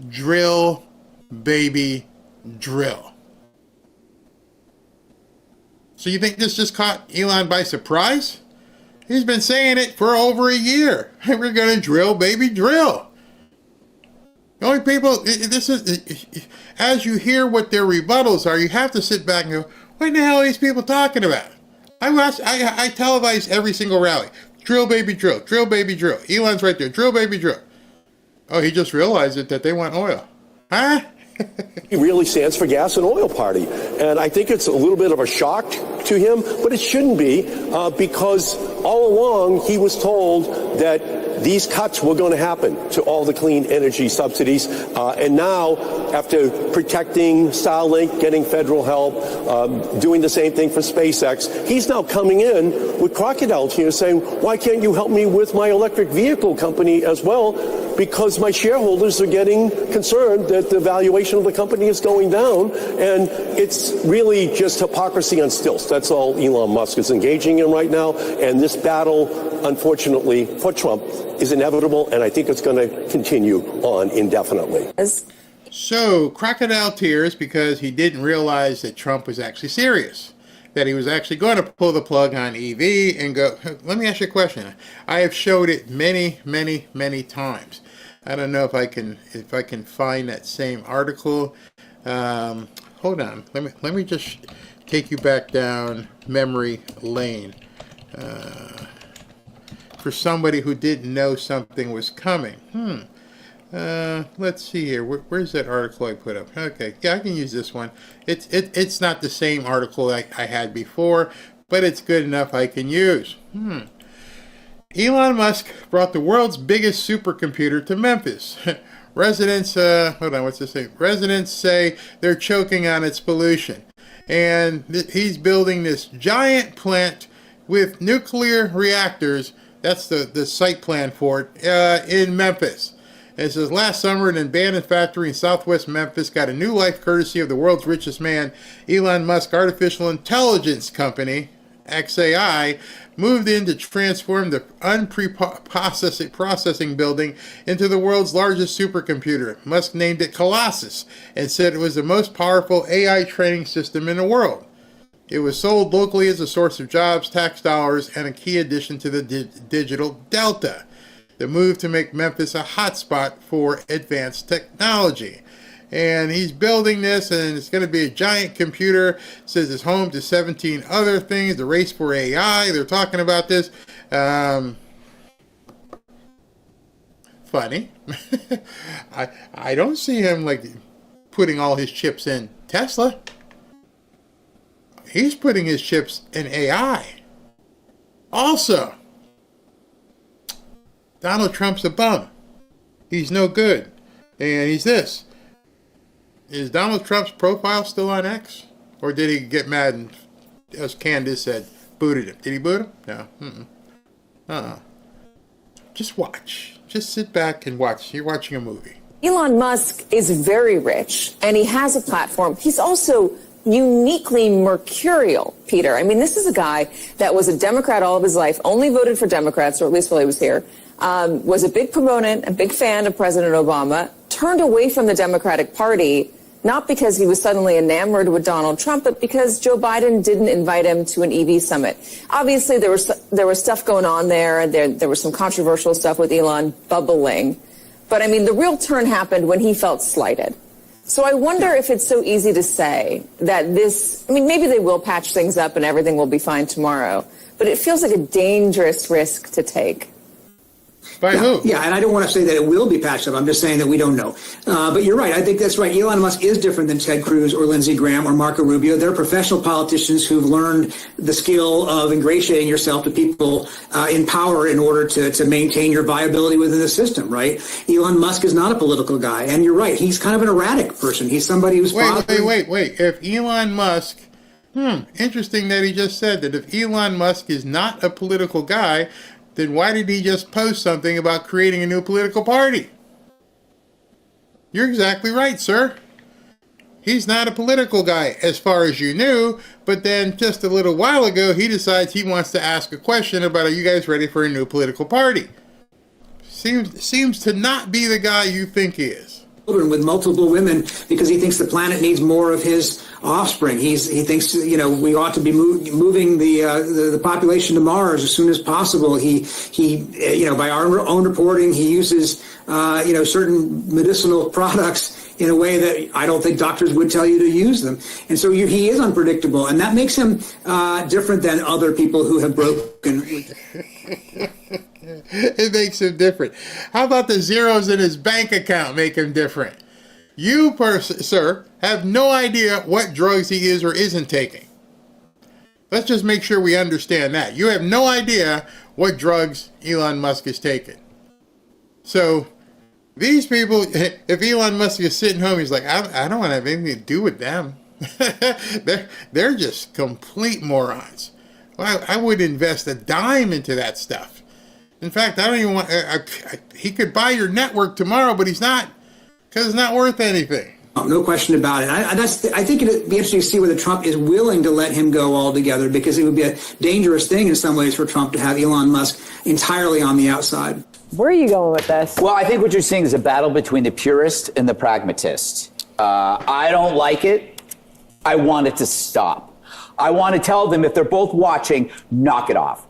Drill, baby, drill. So you think this just caught Elon by surprise? He's been saying it for over a year. We're going to drill, baby, drill. The only people, this is, as you hear what their rebuttals are, you have to sit back and go, what the hell are these people talking about? I televise every single rally. Drill, baby, drill. Drill, baby, drill. Elon's right there. Drill, baby, drill. Oh, he just realized that they want oil. Huh? He really stands for gas and oil party. And I think it's a little bit of a shock to him, but it shouldn't be, because all along he was told that these cuts were going to happen to all the clean energy subsidies. And now, after protecting Starlink, getting federal help, doing the same thing for SpaceX, he's now coming in with crocodile tears saying, why can't you help me with my electric vehicle company as well? Because my shareholders are getting concerned that the valuation of the company is going down. And it's really just hypocrisy on stilts. That's all Elon Musk is engaging in right now. And this battle, unfortunately, for Trump is inevitable. And I think it's going to continue on indefinitely. So, crocodile tears because he didn't realize that Trump was actually serious. That he was actually going to pull the plug on EV and go, let me ask you a question. I have showed it many, many, many times. I don't know if I can find that same article. Hold on. Let me just take you back down memory lane. For somebody who didn't know something was coming. Let's see here. Where's that article I put up? Okay, yeah, I can use this one. It's not the same article I had before, but it's good enough I can use. Elon Musk brought the world's biggest supercomputer to Memphis. Residents, hold on, what's this thing? Residents say they're choking on its pollution. And he's building this giant plant with nuclear reactors. That's the site plan for it, in Memphis. And it says, last summer, an abandoned factory in southwest Memphis got a new life courtesy of the world's richest man. Elon Musk artificial intelligence company, XAI, moved in to transform the processing building into the world's largest supercomputer. Musk named it Colossus and said it was the most powerful AI training system in the world. It was sold locally as a source of jobs, tax dollars, and a key addition to the digital delta. The move to make Memphis a hotspot for advanced technology. And he's building this, and it's going to be a giant computer. It says it's home to 17 other things. The race for AI, they're talking about this. Funny. I don't see him like putting all his chips in Tesla. He's putting his chips in AI. Also, Donald Trump's a bum. He's no good. And he's this. Is Donald Trump's profile still on X? Or did he get mad and, as Candace said, booted him? Did he boot him? No. Just watch. Just sit back and watch. You're watching a movie. Elon Musk is very rich, and he has a platform. He's also uniquely mercurial, Peter. I mean, this is a guy that was a Democrat all of his life, only voted for Democrats, or at least while he was here, was a big proponent, a big fan of President Obama, turned away from the Democratic Party, not because he was suddenly enamored with Donald Trump, but because Joe Biden didn't invite him to an EV summit. Obviously, there was stuff going on there. There was some controversial stuff with Elon bubbling. But, I mean, the real turn happened when he felt slighted. So I wonder if it's so easy to say that this, I mean, maybe they will patch things up and everything will be fine tomorrow, but it feels like a dangerous risk to take. By who? Yeah, and I don't want to say that it will be patched up. I'm just saying that we don't know. But you're right. I think that's right. Elon Musk is different than Ted Cruz or Lindsey Graham or Marco Rubio. They're professional politicians who've learned the skill of ingratiating yourself to people in power in order to maintain your viability within the system, right? Elon Musk is not a political guy. And you're right. He's kind of an erratic person. He's somebody who's... Wait. If Elon Musk... interesting that he just said that if Elon Musk is not a political guy... then why did he just post something about creating a new political party? You're exactly right, sir. He's not a political guy, as far as you knew, but then just a little while ago, he decides he wants to ask a question about, are you guys ready for a new political party? Seems to not be the guy you think he is. With multiple women because he thinks the planet needs more of his offspring. He thinks, we ought to be moving the population to Mars as soon as possible. He by our own reporting, he uses certain medicinal products in a way that I don't think doctors would tell you to use them. And so he is unpredictable, and that makes him different than other people who have broken. It makes him different. How about the zeros in his bank account make him different? You, sir, have no idea what drugs he is or isn't taking. Let's just make sure we understand that. You have no idea what drugs Elon Musk is taking. So, these people, if Elon Musk is sitting home, he's like, I don't want to have anything to do with them. They're just complete morons. Well, I would invest a dime into that stuff. In fact, I don't even want... he could buy your network tomorrow, but he's not, because it's not worth anything. Oh, no question about it. I think it'd be interesting to see whether Trump is willing to let him go altogether, because it would be a dangerous thing in some ways for Trump to have Elon Musk entirely on the outside. Where are you going with this? Well, I think what you're seeing is a battle between the purist and the pragmatist. I don't like it. I want it to stop. I want to tell them, if they're both watching, knock it off.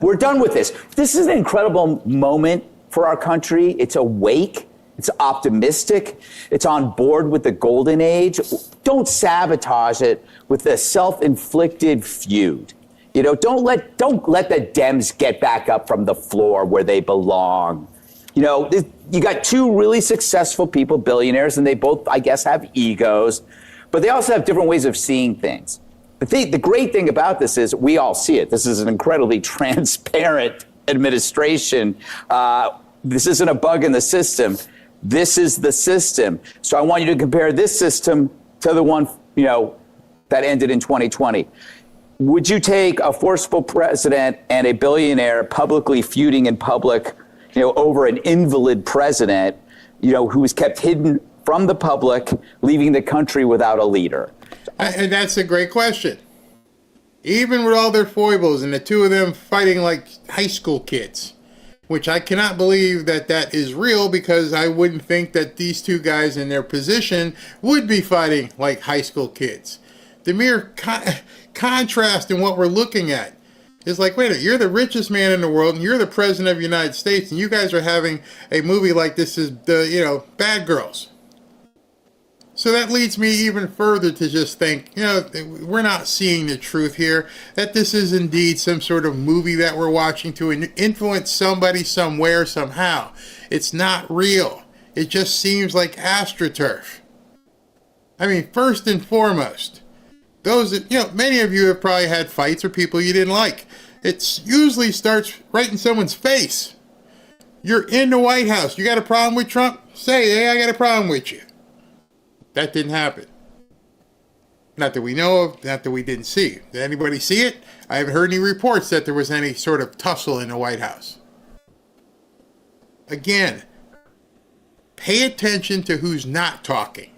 We're done with this. This is an incredible moment for our country. It's awake. It's optimistic. It's on board with the golden age. Don't sabotage it with a self-inflicted feud. Don't let the Dems get back up from the floor where they belong. You got two really successful people, billionaires, and they both, I guess, have egos, but they also have different ways of seeing things. The great thing about this is we all see it. This is an incredibly transparent administration. This isn't a bug in the system. This is the system. So I want you to compare this system to the one, that ended in 2020. Would you take a forceful president and a billionaire publicly feuding in public, over an invalid president, who was kept hidden from the public, leaving the country without a leader? And that's a great question. Even with all their foibles and the two of them fighting like high school kids, which I cannot believe that is real, because I wouldn't think that these two guys in their position would be fighting like high school kids. The mere contrast in what we're looking at is like, wait a minute, you're the richest man in the world and you're the president of the United States, and you guys are having a movie like this is Bad Girls. So that leads me even further to just think, we're not seeing the truth here, that this is indeed some sort of movie that we're watching to influence somebody somewhere somehow. It's not real. It just seems like AstroTurf. I mean, first and foremost, those that, many of you have probably had fights or people you didn't like. It usually starts right in someone's face. You're in the White House. You got a problem with Trump? Say, hey, I got a problem with you. That didn't happen. Not that we know of, not that we didn't see. Did anybody see it? I haven't heard any reports that there was any sort of tussle in the White House. Again, pay attention to who's not talking.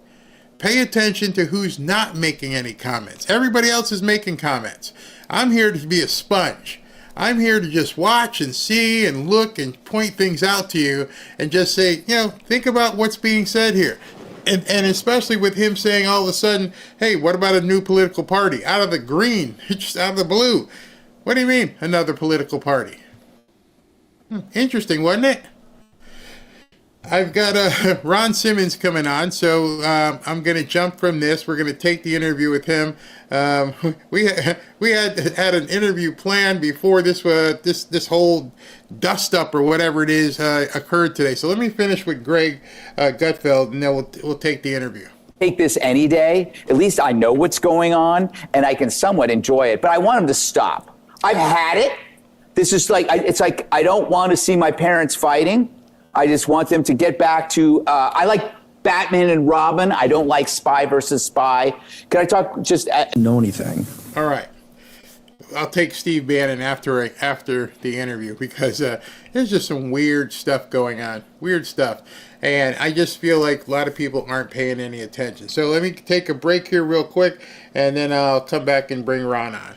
Pay attention to who's not making any comments. Everybody else is making comments. I'm here to be a sponge. I'm here to just watch and see and look and point things out to you and just say, think about what's being said here. And especially with him saying all of a sudden, hey, what about a new political party? Out of the green, just out of the blue. What do you mean, another political party? Interesting, wasn't it? I've got Ron Simmons coming on, so I'm going to jump from this. We're going to take the interview with him. We had an interview planned before this whole dust up or whatever it is occurred today. So let me finish with Greg Gutfeld, and then we'll take the interview. Take this any day. At least I know what's going on, and I can somewhat enjoy it. But I want him to stop. I've had it. This is it's like I don't want to see my parents fighting. I just want them to get back to, I like Batman and Robin. I don't like spy versus spy. Can I talk just... know anything. All right. I'll take Steve Bannon after the interview, because there's just some weird stuff going on. Weird stuff. And I just feel like a lot of people aren't paying any attention. So let me take a break here real quick, and then I'll come back and bring Ron on.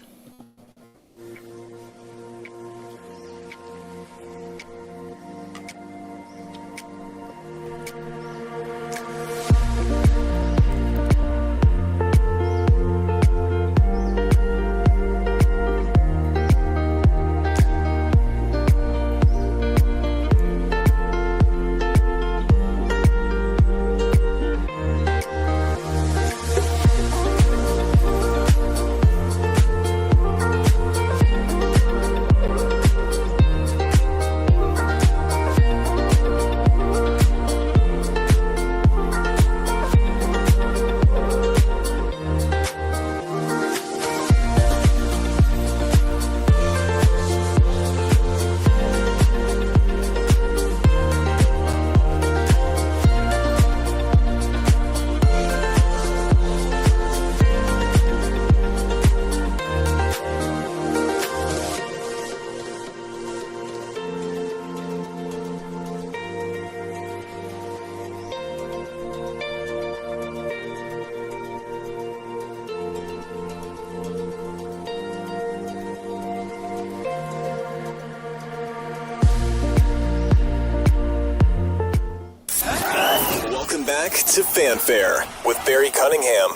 Back to Fanfare with Barry Cunningham.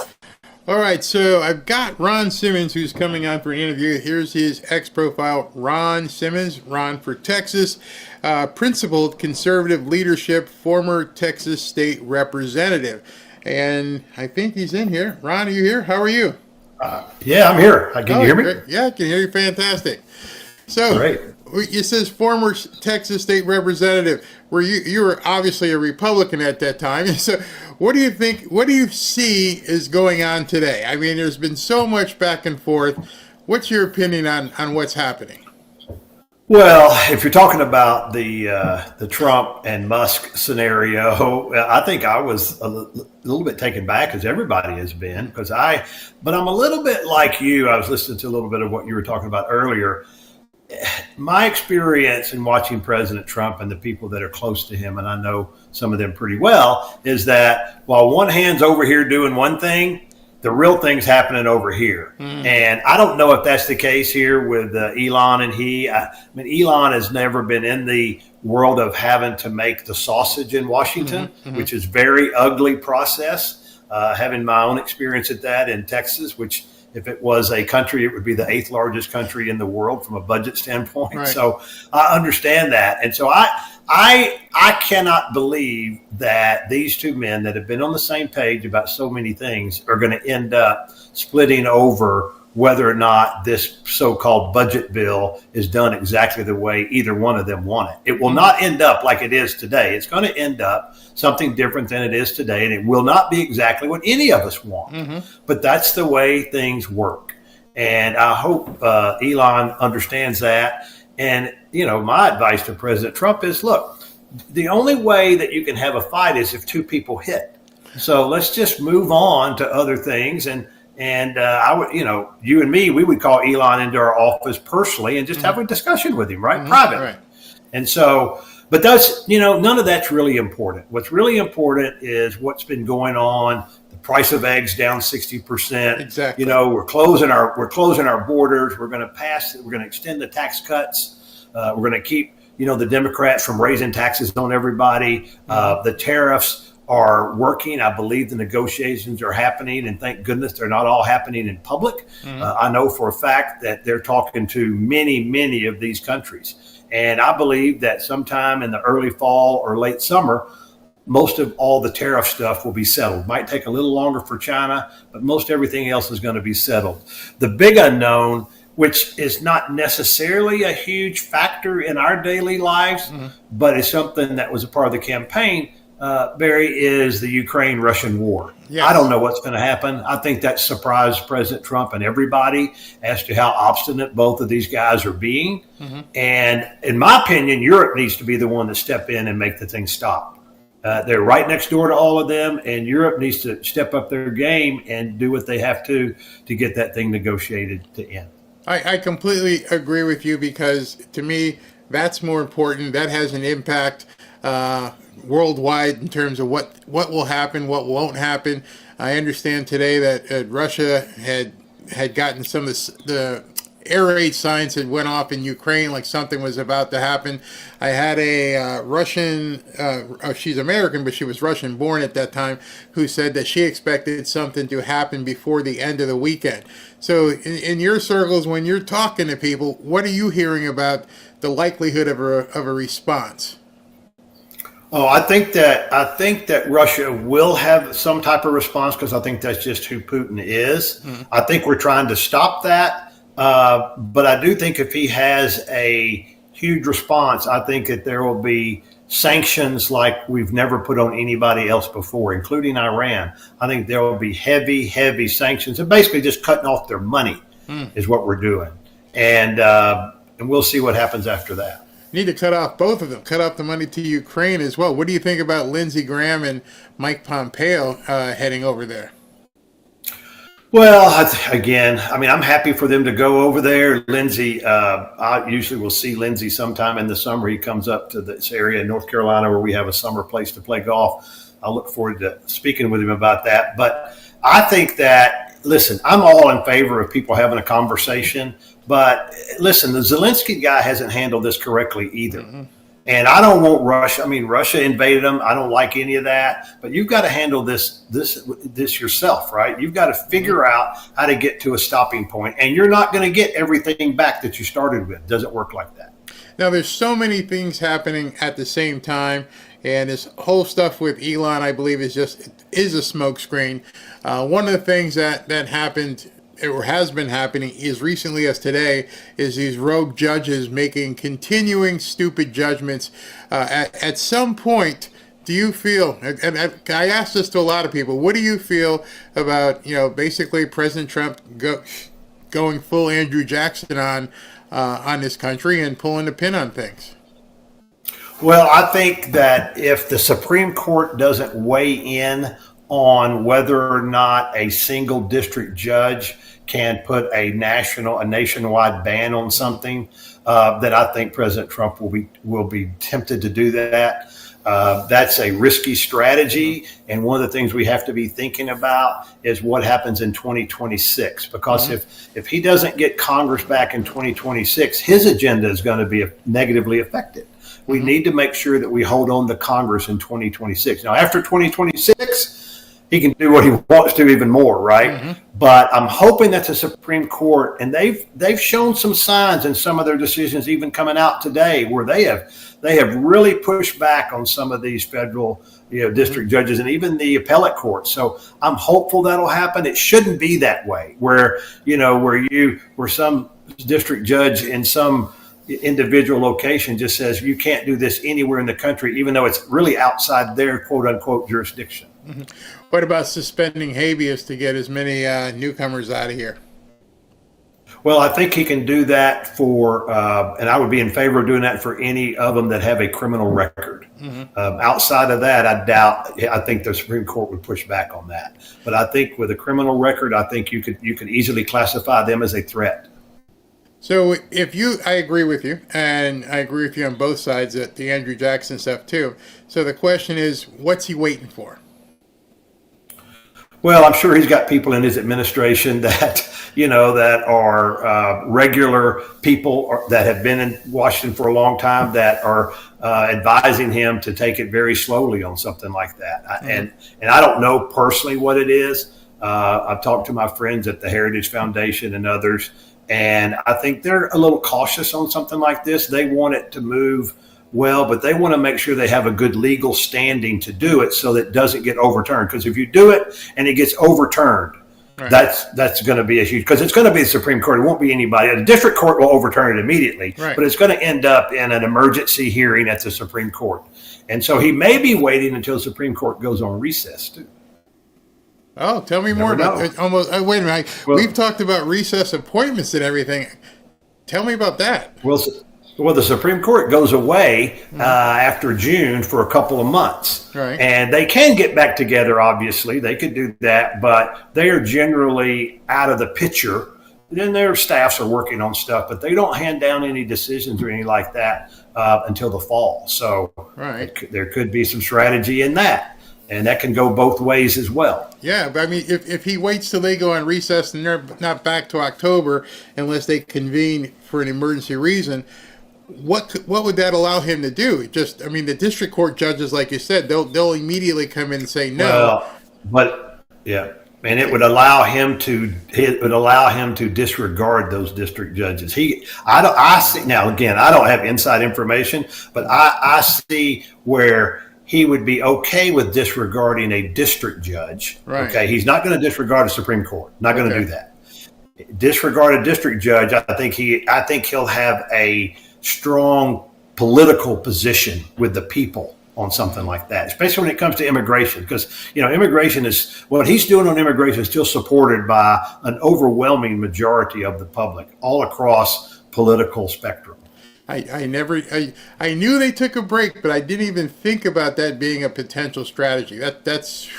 All right, so I've got Ron Simmons, who's coming on for an interview. Here's his ex-profile, Ron Simmons, Ron for Texas, principled conservative leadership, former Texas state representative. And I think he's in here. Ron, are you here? How are you? Yeah, I'm here. Can you hear me? Great. Yeah, I can hear you. Fantastic. So, great. It says former Texas state representative. You were obviously a Republican at that time. So what do you think, what do you see is going on today? I mean, there's been so much back and forth. What's your opinion on what's happening? Well, if you're talking about the Trump and Musk scenario, I think I was a little bit taken back, as everybody has been, but I'm a little bit like you. I was listening to a little bit of what you were talking about earlier. My experience in watching President Trump and the people that are close to him, and I know some of them pretty well, is that while one hand's over here doing one thing, the real thing's happening over here. And I don't know if that's the case here with Elon and he. I mean, Elon has never been in the world of having to make the sausage in Washington, which is very ugly process. Having my own experience at that in Texas, which if it was a country, it would be the 8th largest country in the world from a budget standpoint. Right. So I understand that. And so I cannot believe that these two men that have been on the same page about so many things are going to end up splitting over whether or not this so-called budget bill is done exactly the way either one of them want it. It will not end up like it is today. It's going to end up something different than it is today, and it will not be exactly what any of us want. But that's the way things work. And I hope Elon understands that. And, my advice to President Trump is, look, the only way that you can have a fight is if two people hit. So let's just move on to other things. And I would, you and me, we would call Elon into our office personally and just have a discussion with him, right? Privately. Right. And so, but that's, none of that's really important. What's really important is what's been going on. The price of eggs down 60%. Exactly. We're closing our borders. We're going to extend the tax cuts. We're going to keep, the Democrats from raising taxes on everybody. The tariffs are working. I believe the negotiations are happening, and thank goodness they're not all happening in public. I know for a fact that they're talking to many of these countries. And I believe that sometime in the early fall or late summer, most of all the tariff stuff will be settled. Might take a little longer for China, but most everything else is going to be settled. The big unknown, which is not necessarily a huge factor in our daily lives, but is something that was a part of the campaign, Barry, is the Ukraine-Russian war. Yes. I don't know what's going to happen. I think that surprised President Trump and everybody as to how obstinate both of these guys are being. And in my opinion, Europe needs to be the one to step in and make the thing stop. They're right next door to all of them, and Europe needs to step up their game and do what they have to get that thing negotiated to end. I completely agree with you, because to me, that's more important. That has an impact worldwide in terms of what will happen, what won't happen. I understand today that Russia had gotten some of the air raid signs that went off in Ukraine, like something was about to happen. I had a Russian, she's American, but she was Russian born at that time, who said that she expected something to happen before the end of the weekend. So in your circles, when you're talking to people, what are you hearing about the likelihood of a response? Oh, I think that Russia will have some type of response, because I think that's just who Putin is. I think we're trying to stop that. But I do think if he has a huge response, I think that there will be sanctions like we've never put on anybody else before, including Iran. I think there will be heavy sanctions, and basically just cutting off their money is what we're doing. And we'll see what happens after that. Need to cut off both of them, cut off the money to Ukraine as well. What do you think about Lindsey Graham and Mike Pompeo heading over there? Well, I'm happy for them to go over there. Lindsey, I usually will see Lindsey sometime in the summer. He comes up to this area in North Carolina where we have a summer place to play golf. I look forward to speaking with him about that. But I think that, listen, I'm all in favor of people having a conversation. But listen, the Zelensky guy hasn't handled this correctly either. And I don't want Russia. I mean, Russia invaded them. I don't like any of that. But you've got to handle this yourself, right? You've got to figure out how to get to a stopping point. And you're not going to get everything back that you started with. It doesn't work like that. Now, there's so many things happening at the same time. And this whole stuff with Elon, I believe, is a smokescreen. One of the things that happened, or has been happening as recently as today, is these rogue judges making continuing stupid judgments. At some point, do you feel, and I asked this to a lot of people, what do you feel about, basically President Trump going full Andrew Jackson on this country and pulling the pin on things? Well, I think that if the Supreme Court doesn't weigh in on whether or not a single district judge can put a nationwide ban on something, then I think President Trump will be tempted to do that. That's a risky strategy, and one of the things we have to be thinking about is what happens in 2026. Because if he doesn't get Congress back in 2026, his agenda is going to be negatively affected. We need to make sure that we hold on to Congress in 2026. Now, after 2026, he can do what he wants to even more, right? But I'm hoping that the Supreme Court, and they've shown some signs in some of their decisions, even coming out today, where they have really pushed back on some of these federal, district judges and even the appellate courts. So I'm hopeful that'll happen. It shouldn't be that way, where some district judge in some individual location just says you can't do this anywhere in the country, even though it's really outside their quote unquote jurisdiction. What about suspending habeas to get as many newcomers out of here? Well, I think he can do that for, and I would be in favor of doing that for any of them that have a criminal record. Outside of that, I think the Supreme Court would push back on that. But I think with a criminal record, I think you could easily classify them as a threat. So I agree with you, and I agree with you on both sides, at the Andrew Jackson stuff too. So the question is, what's he waiting for? Well, I'm sure he's got people in his administration that are regular people that have been in Washington for a long time that are advising him to take it very slowly on something like that. And I don't know personally what it is. I've talked to my friends at the Heritage Foundation and others, and I think they're a little cautious on something like this. They want it to move well, but they want to make sure they have a good legal standing to do it so that it doesn't get overturned. Because if you do it and it gets overturned, right, that's going to be a huge, because it's going to be the Supreme Court. It won't be anybody. The district court will overturn it immediately, right, but it's going to end up in an emergency hearing at the Supreme Court. And so he may be waiting until the Supreme Court goes on recess too. Oh, tell me more about it. Wait a minute. We've talked about recess appointments and everything. Tell me about that. Well, the Supreme Court goes away after June for a couple of months. Right. And they can get back together, obviously. They could do that, but they are generally out of the picture. Then their staffs are working on stuff, but they don't hand down any decisions or anything like that until the fall. So there could be some strategy in that. And that can go both ways as well. Yeah, but I mean, if he waits till they go on recess and they're not back to October unless they convene for an emergency reason, what would that allow him to do? The district court judges, like you said, they'll immediately come in and say no. And it would allow him to disregard those district judges. I see now. Again, I don't have inside information, but I see where he would be okay with disregarding a district judge. Right. Okay, he's not going to disregard the Supreme Court. Not going to do that. Disregard a district judge. I think he'll have a strong political position with the people on something like that, especially when it comes to immigration, because immigration is what he's doing on immigration is still supported by an overwhelming majority of the public all across political spectrum. I knew they took a break, but I didn't even think about that being a potential strategy. That's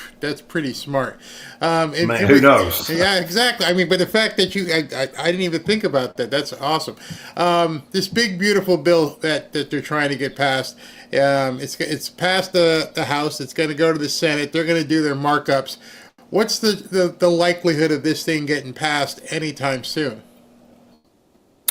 pretty smart. Who knows? Yeah, exactly. But the fact that I didn't even think about that. That's awesome. This big, beautiful bill that they're trying to get passed. It's passed the House. It's going to go to the Senate. They're going to do their markups. What's the likelihood of this thing getting passed anytime soon?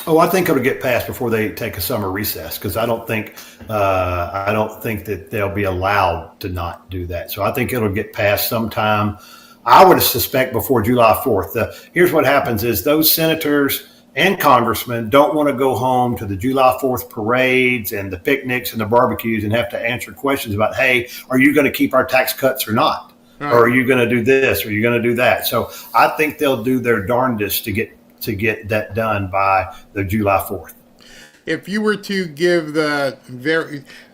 Oh, I think it'll get passed before they take a summer recess, because I don't think that they'll be allowed to not do that. So I think it'll get passed sometime. I would suspect before July 4th. Here's what happens is those senators and congressmen don't want to go home to the July 4th parades and the picnics and the barbecues and have to answer questions about, hey, are you going to keep our tax cuts or not? Right. Or are you going to do this? Or are you going to do that? So I think they'll do their darndest to get that done by the July 4th. If you were to give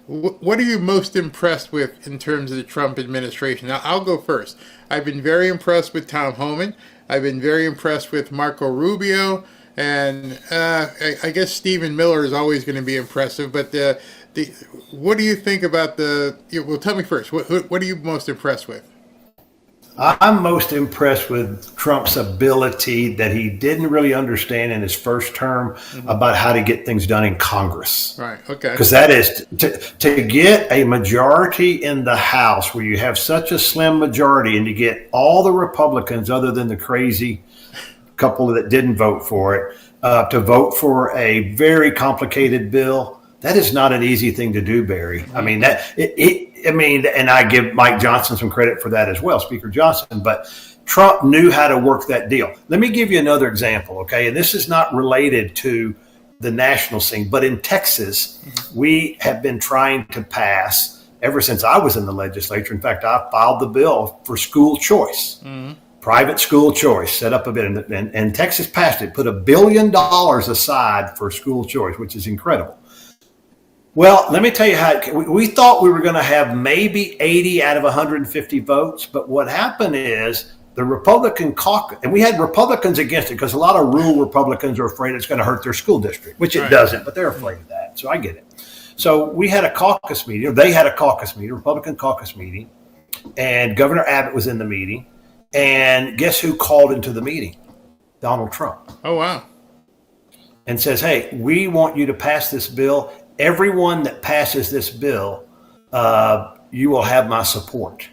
what are you most impressed with in terms of the Trump administration? Now, I'll go first. I've been very impressed with Tom Homan. I've been very impressed with Marco Rubio, and I guess Stephen Miller is always going to be impressive. But what do you think about well, tell me first. What are you most impressed with? I'm most impressed with Trump's ability that he didn't really understand in his first term about how to get things done in Congress. Right. Okay. Because that is to get a majority in the House where you have such a slim majority, and to get all the Republicans, other than the crazy couple that didn't vote for it, to vote for a very complicated bill. That is not an easy thing to do, Barry. I mean, and I give Mike Johnson some credit for that as well, Speaker Johnson, but Trump knew how to work that deal. Let me give you another example, okay? And this is not related to the national scene, but in Texas, we have been trying to pass, ever since I was in the legislature. In fact, I filed the bill for school choice, private school choice, set up a bit, and Texas passed it, put $1 billion aside for school choice, which is incredible. Well, let me tell you how we thought we were going to have maybe 80 out of 150 votes. But what happened is the Republican caucus, and we had Republicans against it because a lot of rural Republicans are afraid it's going to hurt their school district, which it doesn't, but they're afraid of that. So I get it. So we had a caucus meeting, or they had a caucus meeting, a Republican caucus meeting, and Governor Abbott was in the meeting. And guess who called into the meeting? Donald Trump. Oh, wow. And says, hey, we want you to pass this bill. Everyone that passes this bill, you will have my support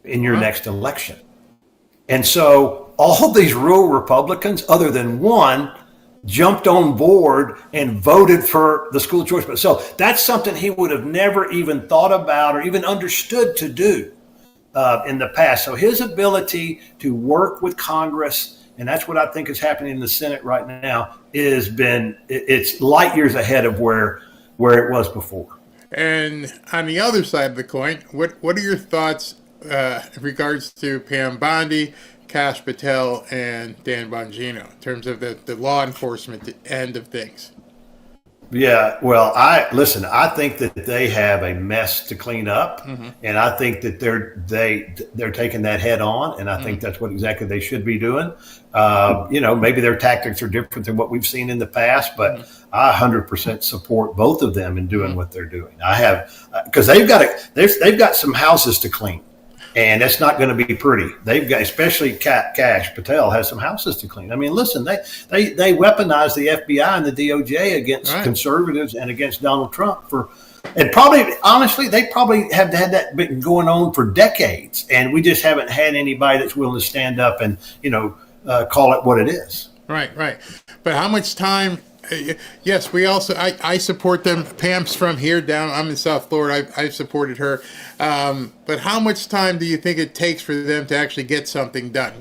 in your next election. And so all these rural Republicans, other than one, jumped on board and voted for the school choice bill. So that's something he would have never even thought about or even understood to do in the past. So his ability to work with Congress, and that's what I think is happening in the Senate right now, it's light years ahead of where it was before. And on the other side of the coin, what are your thoughts in regards to Pam Bondi, Kash Patel, and Dan Bongino in terms of the law enforcement end of things? Yeah, well, I think that they have a mess to clean up, and I think that they're taking that head on, and I think that's what exactly they should be doing. Maybe their tactics are different than what we've seen in the past, but I 100% support both of them in doing what they're doing. I have, because they've got some houses to clean. And that's not going to be pretty. They've got, especially Kash Patel has some houses to clean. I mean, listen, they weaponize the FBI and the DOJ against conservatives and against Donald Trump and probably, honestly, they probably have had that been going on for decades. And we just haven't had anybody that's willing to stand up and, call it what it is. Right. But how much time? Yes, we also, I support them. Pam's from here down. I'm in South Florida. I've supported her. But how much time do you think it takes for them to actually get something done?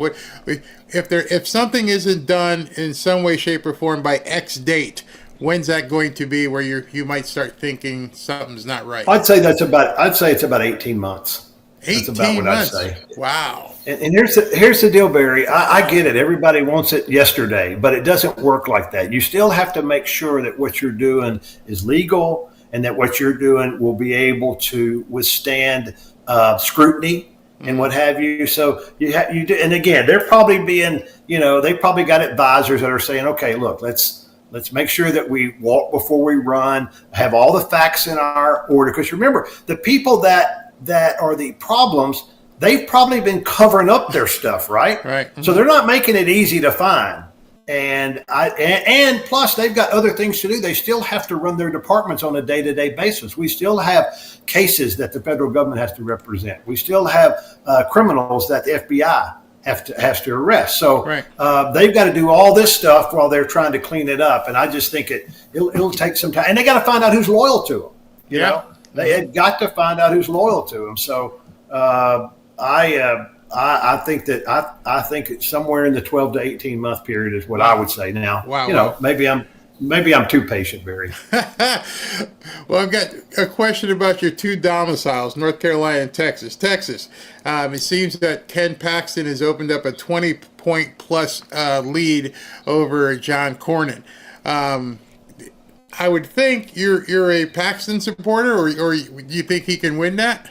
If something isn't done in some way, shape, or form by X date, when's that going to be where you might start thinking something's not right? I'd say it's about 18 months. That's about what I'd say. Wow. And here's the deal, Barry. I get it. Everybody wants it yesterday, but it doesn't work like that. You still have to make sure that what you're doing is legal and that what you're doing will be able to withstand scrutiny and what have you. So you do. And again, they're probably being, they probably got advisors that are saying, okay, look, let's make sure that we walk before we run, have all the facts in our order. Because remember, the people that are the problems, they've probably been covering up their stuff, right? Right. So they're not making it easy to find. And plus they've got other things to do. They still have to run their departments on a day-to-day basis. We still have cases that the federal government has to represent. We still have criminals that the FBI has to arrest. So they've got to do all this stuff while they're trying to clean it up. And I just think it'll take some time. And they got to find out who's loyal to them. You know, they had got to find out who's loyal to them. So I think it's somewhere in the 12 to 18 month period is what I would say. Now, maybe I'm too patient, Barry. Well, I've got a question about your two domiciles, North Carolina and Texas. Texas, it seems that Ken Paxton has opened up a 20-point plus lead over John Cornyn. I would think you're a Paxton supporter, or do you think he can win that?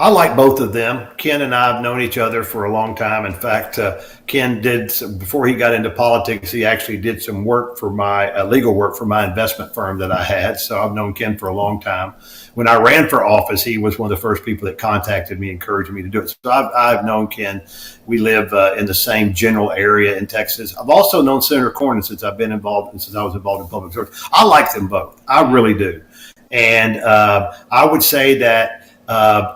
I like both of them. Ken and I have known each other for a long time. In fact, Ken before he got into politics, he actually did some work for my legal work for my investment firm that I had. So I've known Ken for a long time. When I ran for office, he was one of the first people that contacted me, encouraging me to do it. So I've known Ken. We live in the same general area in Texas. I've also known Senator Cornyn since I was involved in public service. I like them both. I really do. And I would say that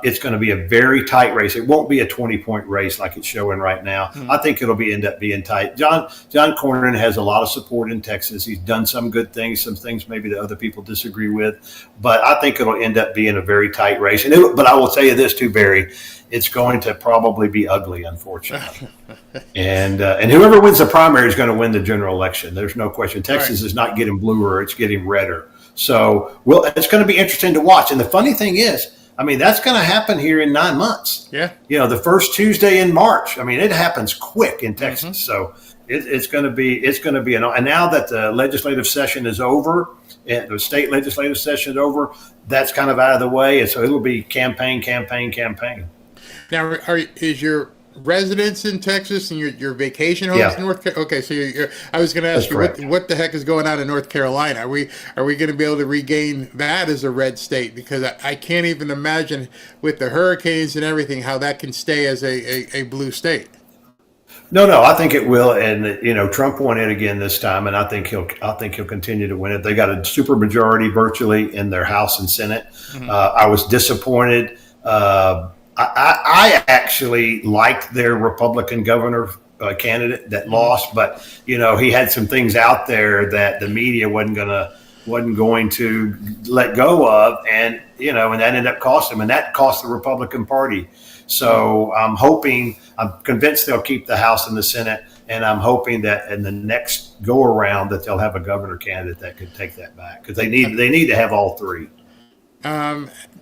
it's going to be a very tight race. It won't be a 20-point race like it's showing right now. I think it'll end up being tight. John Cornyn has a lot of support in Texas. He's done some good things, some things maybe that other people disagree with. But I think it'll end up being a very tight race. But I will tell you this too, Barry. It's going to probably be ugly, unfortunately. And whoever wins the primary is going to win the general election. There's no question. Texas is not getting bluer; it's getting redder. So, it's going to be interesting to watch. And the funny thing is, I mean, that's going to happen here in 9 months. Yeah. The first Tuesday in March. I mean, it happens quick in Texas. So it's going to be and now that the legislative session is over, and the state legislative session is over, that's kind of out of the way. And so it'll be campaign. Now, is your residence in Texas and your vacation home in North Carolina? Okay, so I was going to ask you what the heck is going on in North Carolina? Are we going to be able to regain that as a red state? Because I can't even imagine with the hurricanes and everything how that can stay as a blue state. No, I think it will, and Trump won it again this time, and I think he'll continue to win it. They got a super majority virtually in their House and Senate. I was disappointed. I actually liked their Republican governor candidate that lost, but he had some things out there that the media wasn't going to let go of, and and that ended up costing him, and that cost the Republican Party. So I'm convinced they'll keep the House and the Senate, and I'm hoping that in the next go around that they'll have a governor candidate that could take that back, because they need to have all three.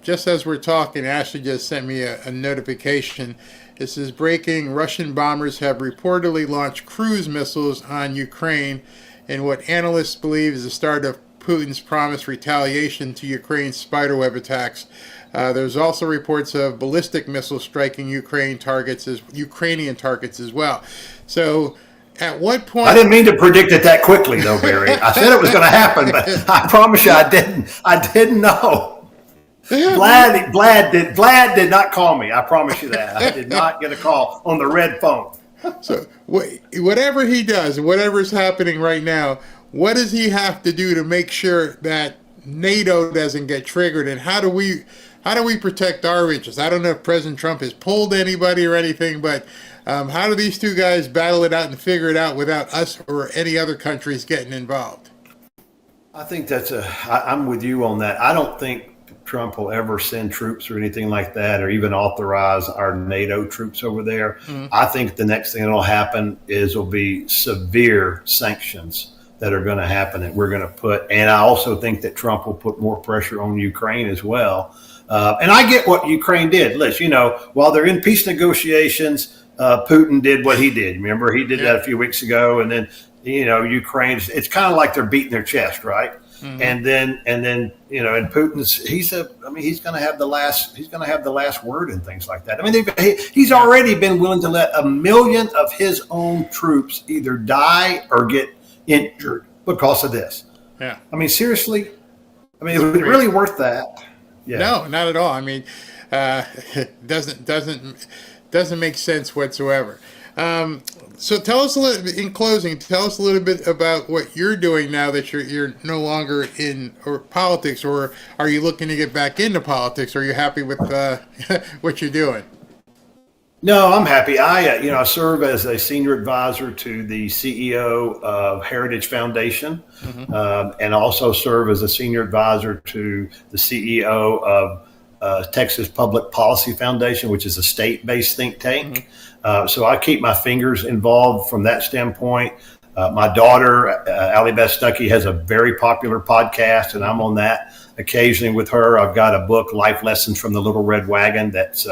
Just as we're talking, Ashley just sent me a notification. This is breaking. Russian bombers have reportedly launched cruise missiles on Ukraine in what analysts believe is the start of Putin's promised retaliation to Ukraine's spiderweb attacks. There's also reports of ballistic missiles striking Ukrainian targets as well. So at what point? I didn't mean to predict it that quickly, though, Barry. I said it was going to happen, but I promise you I didn't know. Vlad did not call me. I promise you that. I did not get a call on the red phone. So whatever he does, whatever's happening right now, what does he have to do to make sure that NATO doesn't get triggered? And how do we protect our interests? I don't know if President Trump has pulled anybody or anything, but how do these two guys battle it out and figure it out without us or any other countries getting involved? I think I'm with you on that. I don't think Trump will ever send troops or anything like that, or even authorize our NATO troops over there. I think the next thing that'll happen will be severe sanctions that are going to happen that we're going to put. And I also think that Trump will put more pressure on Ukraine as well. And I get what Ukraine did. Listen, while they're in peace negotiations, Putin did what he did. Remember, he did that a few weeks ago. And then, Ukraine, it's kind of like they're beating their chest, right? And then, and Putin's, he's going to have the last word and things like that. I mean, he's already been willing to let 1 million of his own troops either die or get injured because of this. Yeah. I mean, seriously, is it really worth that? Yeah. No, not at all. I mean, it doesn't make sense whatsoever. So tell us in closing, tell us a little bit about what you're doing now that you're no longer in politics, or are you looking to get back into politics? Or are you happy with what you're doing? No, I'm happy. I serve as a senior advisor to the CEO of Heritage Foundation, and also serve as a senior advisor to the CEO of Texas Public Policy Foundation, which is a state-based think tank. So I keep my fingers involved from that standpoint. My daughter, Allie Beth Stuckey, has a very popular podcast, and I'm on that occasionally with her. I've got a book, Life Lessons from the Little Red Wagon, that's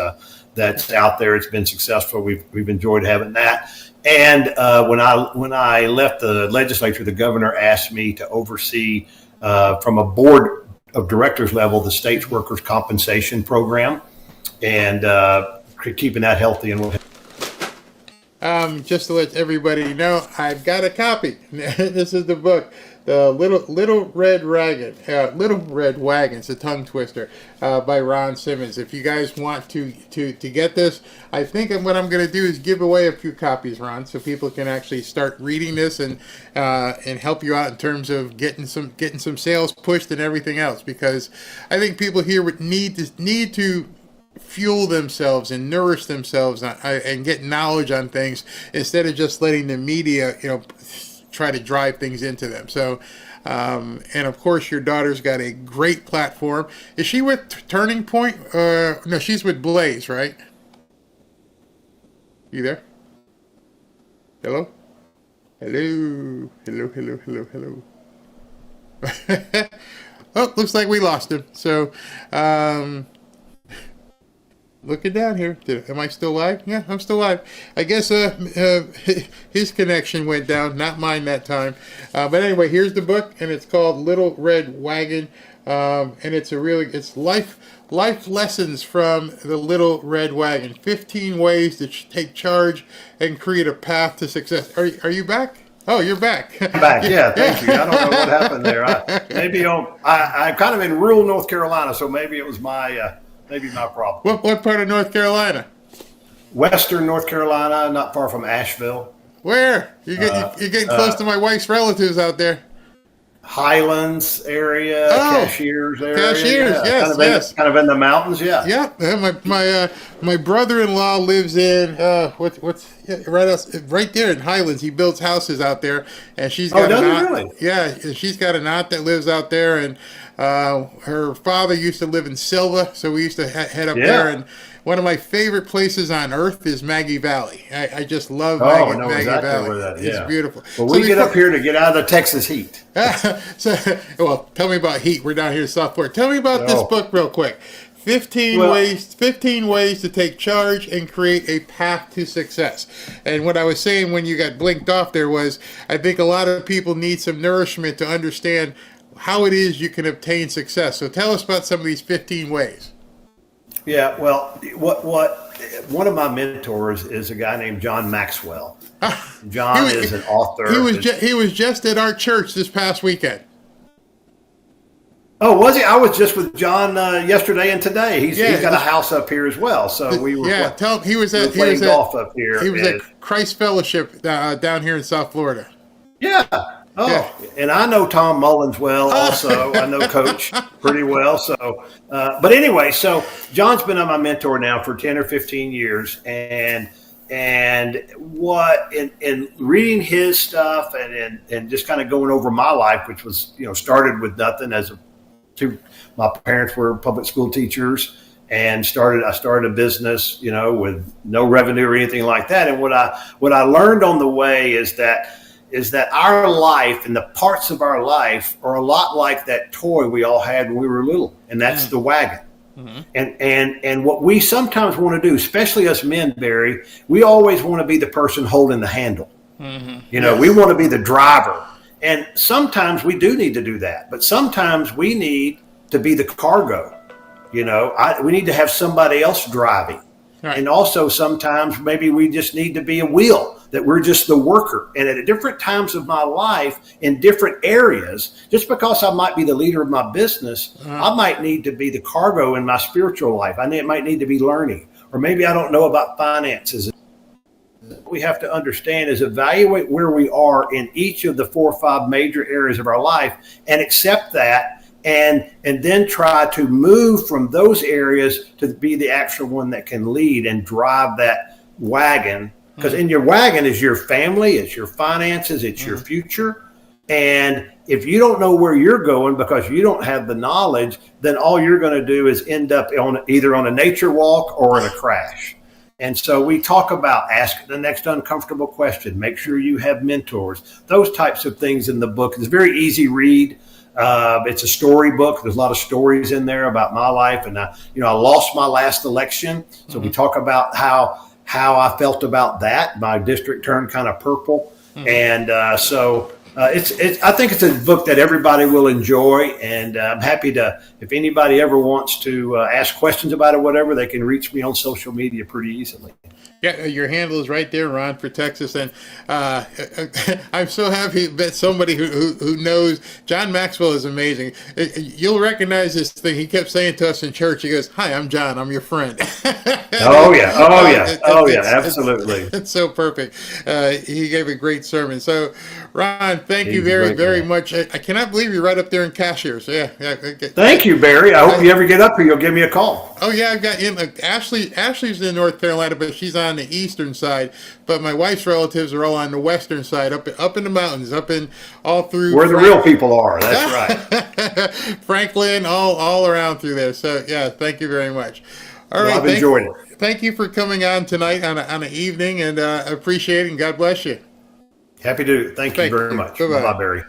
out there. It's been successful. We've enjoyed having that. And when I left the legislature, the governor asked me to oversee from a board of directors level the state's workers' compensation program. and keeping that healthy. And just to let everybody know, I've got a copy. This is the book, the Little Red Wagon. Little Red Wagon. It's a tongue twister by Ron Simmons. If you guys want to get this, I think what I'm going to do is give away a few copies, Ron, so people can actually start reading this and help you out in terms of getting some sales pushed and everything else. Because I think people here would need to fuel themselves and nourish themselves and get knowledge on things instead of just letting the media, try to drive things into them. So, and of course, your daughter's got a great platform. Is she with Turning Point? No, she's with Blaze, right? You there? Hello? Hello? Hello? Oh, looks like we lost him. So, looking down here, am I still live? Yeah, I'm still live. I guess his connection went down, not mine that time. But anyway, here's the book, and it's called Little Red Wagon, and it's life lessons from the Little Red Wagon. 15 ways to take charge and create a path to success. Are you back? Oh, you're back. I'm back. Yeah, thank you. I don't know what happened there. I'm kind of in rural North Carolina, so maybe it was my problem. What part of North Carolina? Western North Carolina, not far from Asheville. Where? You're getting close to my wife's relatives out there. Highlands area, Cashiers area. Cashiers, yeah. Yes. Kind of in the mountains, yeah. Yeah, my brother-in-law lives in right there in Highlands. He builds houses out there, and she's got an aunt. Really? Yeah, she's got an aunt that lives out there, and her father used to live in Silva, so we used to head up there. And one of my favorite places on earth is Maggie Valley. I just love Maggie Valley. It's beautiful. Well, we get up here to get out of the Texas heat. Well, tell me about heat. We're down here in South Florida. Tell me about this book real quick. 15 ways to take charge and create a path to success. And what I was saying when you got blinked off there was, I think a lot of people need some nourishment to understand how it is you can obtain success. So tell us about some of these 15 ways. Yeah, well, one of my mentors is a guy named John Maxwell. John is an author. He was just at our church this past weekend. Oh, was he? I was just with John yesterday and today. He's got a house up here as well. So we were playing golf up here. He was at Christ Fellowship down here in South Florida. Yeah. Oh, yeah. And I know Tom Mullins well also. I know Coach pretty well. So, but anyway, so John's been my mentor now for 10 or 15 years. And what in reading his stuff and just kind of going over my life, which was, started with nothing my parents were public school teachers and I started a business, with no revenue or anything like that. And what I learned on the way is that our life and the parts of our life are a lot like that toy we all had when we were little, and that's the wagon. Mm-hmm. And what we sometimes want to do, especially us men, Barry, we always want to be the person holding the handle. Mm-hmm. We want to be the driver. And sometimes we do need to do that, but sometimes we need to be the cargo. We need to have somebody else driving. Right. And also sometimes maybe we just need to be a wheel, that we're just the worker. And at different times of my life in different areas, just because I might be the leader of my business, I might need to be the cargo in my spiritual life. I might need to be learning, or maybe I don't know about finances. What we have to understand is evaluate where we are in each of the 4 or 5 major areas of our life and accept that. And then try to move from those areas to be the actual one that can lead and drive that wagon. Because in your wagon is your family, it's your finances, it's your future. And if you don't know where you're going because you don't have the knowledge, then all you're going to do is end up either on a nature walk or in a crash. And so we talk about ask the next uncomfortable question, make sure you have mentors, those types of things in the book. It's a very easy read. It's a story book. There's a lot of stories in there about my life. And I lost my last election. So we talk about how I felt about that. My district turned kind of purple. And so I think it's a book that everybody will enjoy, and I'm happy to, if anybody ever wants to ask questions about it, whatever, they can reach me on social media pretty easily. Yeah, your handle is right there, Ron, for Texas, and I'm so happy that somebody who knows John Maxwell is amazing. You'll recognize this thing he kept saying to us in church. He goes, "Hi, I'm John. I'm your friend." Oh yeah, absolutely. It's so perfect. He gave a great sermon. So, Ron, thank you very much. I cannot believe you're right up there in Cashiers. Yeah. Okay. Thank you, Barry. I hope you ever get up here, you'll give me a call. Oh yeah, I've got him. Ashley's in North Carolina, but she's on the eastern side. But my wife's relatives are all on the western side, up in the mountains, up in all through where the real people are. That's right. Franklin, all around through there. So yeah, thank you very much. All right, I've enjoyed it. Thank you for coming on tonight on an evening, and I appreciate it. And God bless you. Happy to. Thank you very much. Bye, Barry.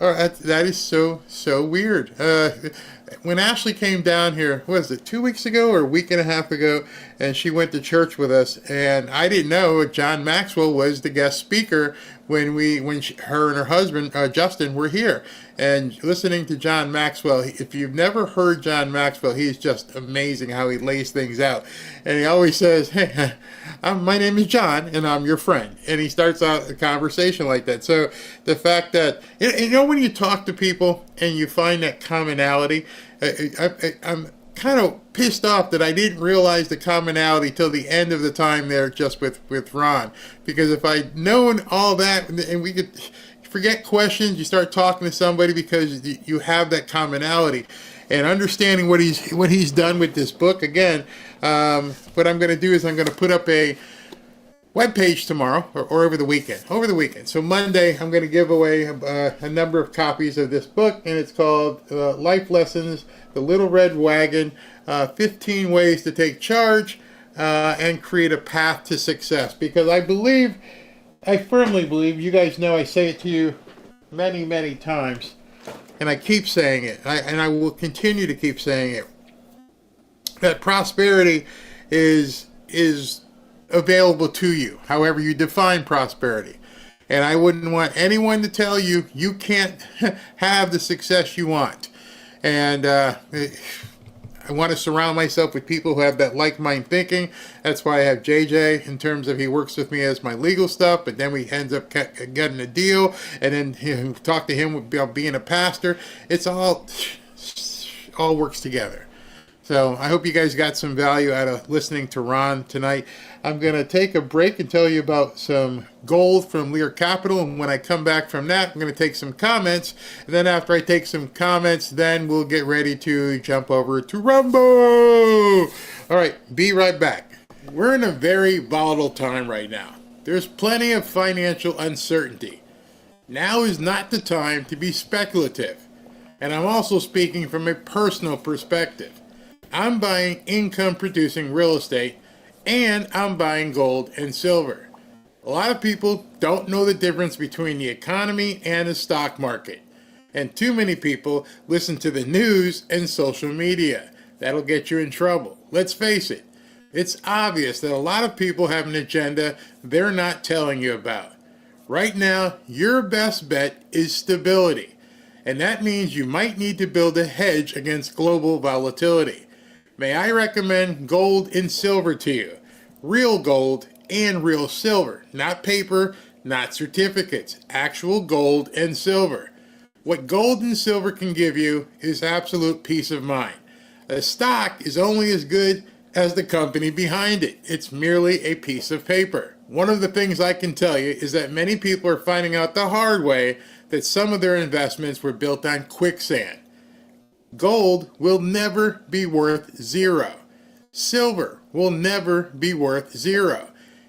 All right, that is so weird. When Ashley came down here, what was it, 2 weeks ago or a week and a half ago, and she went to church with us, and I didn't know John Maxwell was the guest speaker when her and her husband Justin were here. And listening to John Maxwell, if you've never heard John Maxwell, he's just amazing how he lays things out. And he always says, "Hey, my name is John, and I'm your friend." And he starts out a conversation like that. So the fact that, when you talk to people and you find that commonality, I'm kind of pissed off that I didn't realize the commonality till the end of the time there just with Ron. Because if I'd known all that, and we could forget questions, you start talking to somebody because you have that commonality. And understanding what he's done with this book, again, what I'm going to do is I'm going to put up a webpage tomorrow or over the weekend. So Monday, I'm going to give away a number of copies of this book, and it's called Life Lessons, The Little Red Wagon, 15 Ways to Take Charge and Create a Path to Success. Because I firmly believe, you guys know I say it to you many, many times, and I keep saying it, and I will continue to keep saying it, that prosperity is available to you, however you define prosperity. And I wouldn't want anyone to tell you you can't have the success you want. And I want to surround myself with people who have that like-minded thinking. That's why I have JJ in terms of he works with me as my legal stuff, but then we ends up getting a deal, and then talk to him about being a pastor. It's all works together. So I hope you guys got some value out of listening to Ron tonight. I'm going to take a break and tell you about some gold from Lear Capital. And when I come back from that, I'm going to take some comments. And then after I take some comments, then we'll get ready to jump over to Rumble. All right, be right back. We're in a very volatile time right now. There's plenty of financial uncertainty. Now is not the time to be speculative. And I'm also speaking from a personal perspective. I'm buying income-producing real estate, and I'm buying gold and silver. A lot of people don't know the difference between the economy and the stock market. And too many people listen to the news and social media. That'll get you in trouble. Let's face it. It's obvious that a lot of people have an agenda they're not telling you about. Right now, your best bet is stability. And that means you might need to build a hedge against global volatility. May I recommend gold and silver to you? Real gold and real silver. Not paper, not certificates. Actual gold and silver. What gold and silver can give you is absolute peace of mind. A stock is only as good as the company behind it. It's merely a piece of paper. One of the things I can tell you is that many people are finding out the hard way that some of their investments were built on quicksand. Gold will never be worth zero. Silver will never be worth zero.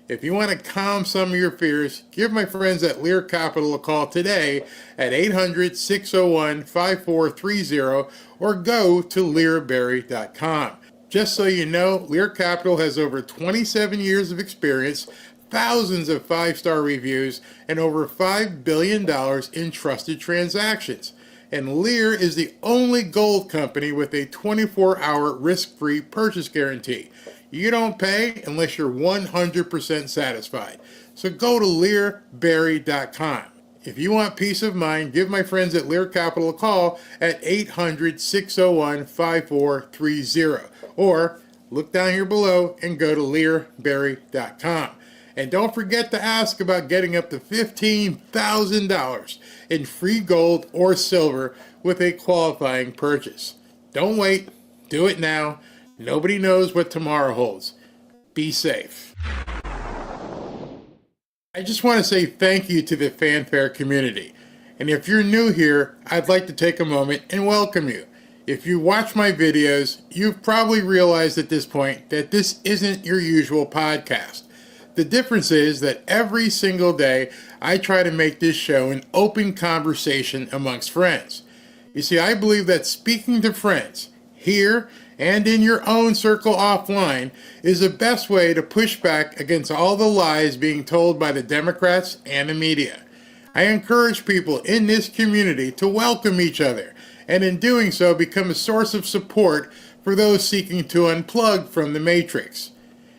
If you want to calm some of your fears, give my friends at Lear Capital a call today at 800-601-5430 or go to learberry.com. Just so you know, Lear Capital has over 27 years of experience, thousands of 5-star reviews, and over $5 billion in trusted transactions. And Lear is the only gold company with a 24-hour risk-free purchase guarantee. You don't pay unless you're 100% satisfied. So go to learberry.com. If you want peace of mind, give my friends at Lear Capital a call at 800-601-5430. Or look down here below and go to learberry.com. And don't forget to ask about getting up to $15,000 in free gold or silver with a qualifying purchase. Don't wait. Do it now. Nobody knows what tomorrow holds. Be safe. I just want to say thank you to the Fanfare community. And if you're new here, I'd like to take a moment and welcome you. If you watch my videos, you've probably realized at this point that this isn't your usual podcast. The difference is that every single day, I try to make this show an open conversation amongst friends. You see, I believe that speaking to friends, here and in your own circle offline, is the best way to push back against all the lies being told by the Democrats and the media. I encourage people in this community to welcome each other, and in doing so become a source of support for those seeking to unplug from the matrix.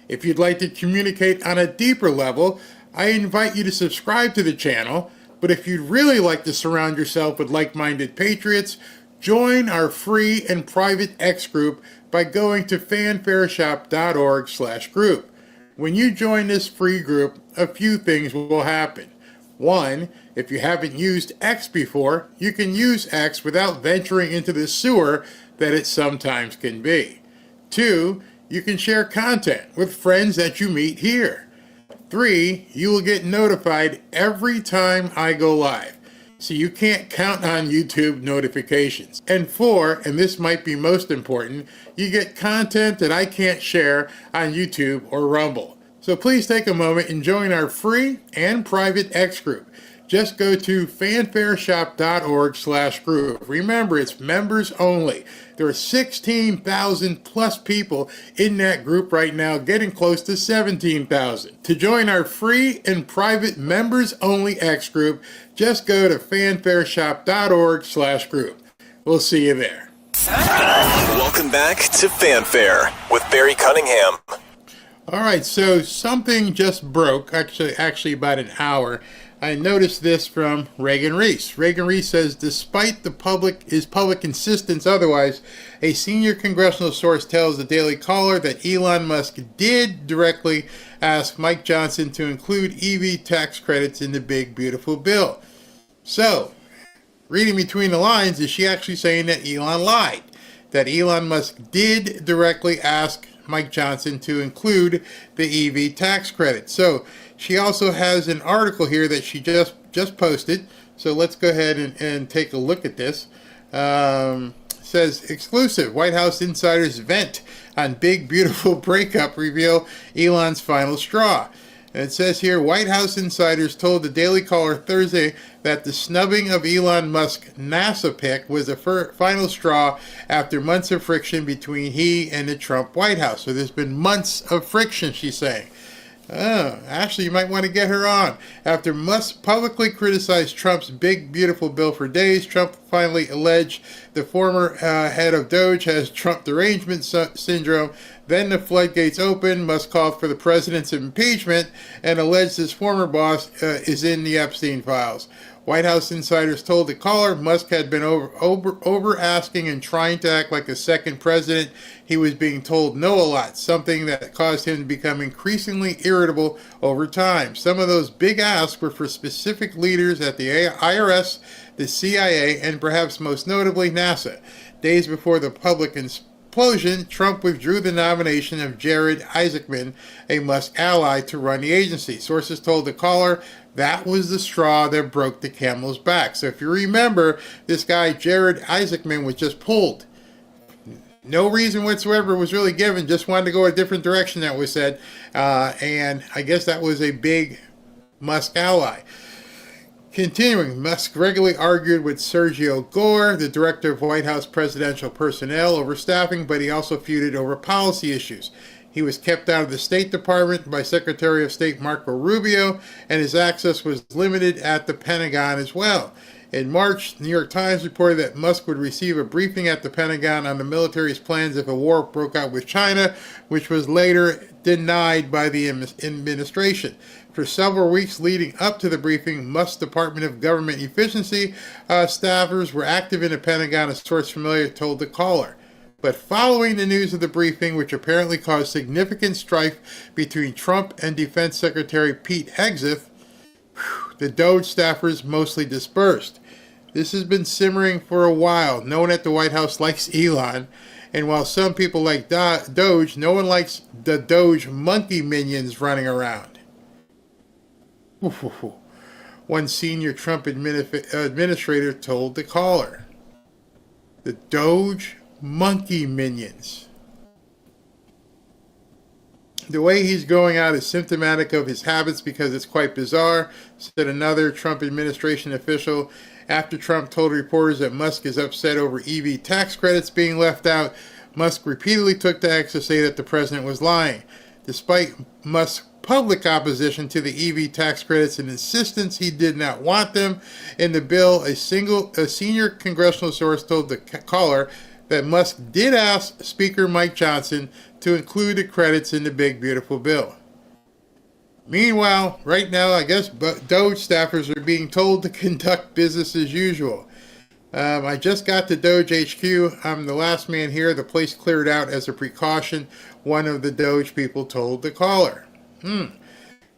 If you'd like to communicate on a deeper level, I invite you to subscribe to the channel, but if you'd really like to surround yourself with like-minded patriots, join our free and private X group by going to fanfareshop.org/group. When you join this free group, a few things will happen. One, if you haven't used X before, you can use X without venturing into the sewer that it sometimes can be. Two, you can share content with friends that you meet here. 3, you will get notified every time I go live, so you can't count on YouTube notifications. And 4, and this might be most important, you get content that I can't share on YouTube or Rumble. So please take a moment and join our free and private X group. Just go to fanfareshop.org/group. Remember, it's members only. There are 16,000 plus people in that group right now, getting close to 17,000. To join our free and private members only X group, just go to fanfareshop.org/group. We'll see you there. Welcome back to Fanfare with Barry Cunningham. All right, so something just broke, actually about an hour. I noticed this from Reagan Reese. Reagan Reese says, despite his public insistence otherwise, a senior congressional source tells the Daily Caller that Elon Musk did directly ask Mike Johnson to include EV tax credits in the big, beautiful bill. So, reading between the lines, is she actually saying that Elon lied? That Elon Musk did directly ask Mike Johnson to include the EV tax credit. So she also has an article here that she just posted. So let's go ahead and take a look at this. Says, exclusive, White House insiders vent on big, beautiful breakup, reveal Elon's final straw. And it says here, White House insiders told the Daily Caller Thursday that the snubbing of Elon Musk's NASA pick was the final straw after months of friction between he and the Trump White House. So there's been months of friction, she's saying. Oh, actually, you might want to get her on. After Musk publicly criticized Trump's big, beautiful bill for days, Trump finally alleged the former head of Doge has Trump derangement syndrome. Then the floodgates opened. Musk called for the president's impeachment and alleged his former boss is in the Epstein files. White House insiders told the caller Musk had been over asking and trying to act like a second president. He was being told no a lot, something that caused him to become increasingly irritable over time. Some of those big asks were for specific leaders at the IRS, the CIA, and perhaps most notably NASA. Days before the public implosion, Trump withdrew the nomination of Jared Isaacman, a Musk ally, to run the agency. Sources told the caller that was the straw that broke the camel's back. So if you remember, this guy, Jared Isaacman, was just pulled. No reason whatsoever was really given, just wanted to go a different direction, that was said. And I guess that was a big Musk ally. Continuing, Musk regularly argued with Sergio Gore, the director of White House presidential personnel, over staffing, but he also feuded over policy issues. He was kept out of the State Department by Secretary of State Marco Rubio, and his access was limited at the Pentagon as well. In March, the New York Times reported that Musk would receive a briefing at the Pentagon on the military's plans if a war broke out with China, which was later denied by the administration. For several weeks leading up to the briefing, Musk's Department of Government Efficiency staffers were active in the Pentagon, a source familiar told the caller. But following the news of the briefing, which apparently caused significant strife between Trump and Defense Secretary Pete Hegseth, the Doge staffers mostly dispersed. This has been simmering for a while. No one at the White House likes Elon. And while some people like Doge, no one likes the Doge monkey minions running around. One senior Trump administrator told the caller. The Doge monkey minions. The way he's going out is symptomatic of his habits because it's quite bizarre, said another Trump administration official. After Trump told reporters that Musk is upset over EV tax credits being left out, Musk repeatedly took to X to say that the president was lying. Despite Musk's public opposition to the EV tax credits and insistence he did not want them in the bill, a senior congressional source told the caller that Musk did ask Speaker Mike Johnson to include the credits in the big, beautiful bill. Meanwhile, right now, I guess Doge staffers are being told to conduct business as usual. I just got to Doge HQ. I'm the last man here. The place cleared out as a precaution, one of the Doge people told the caller.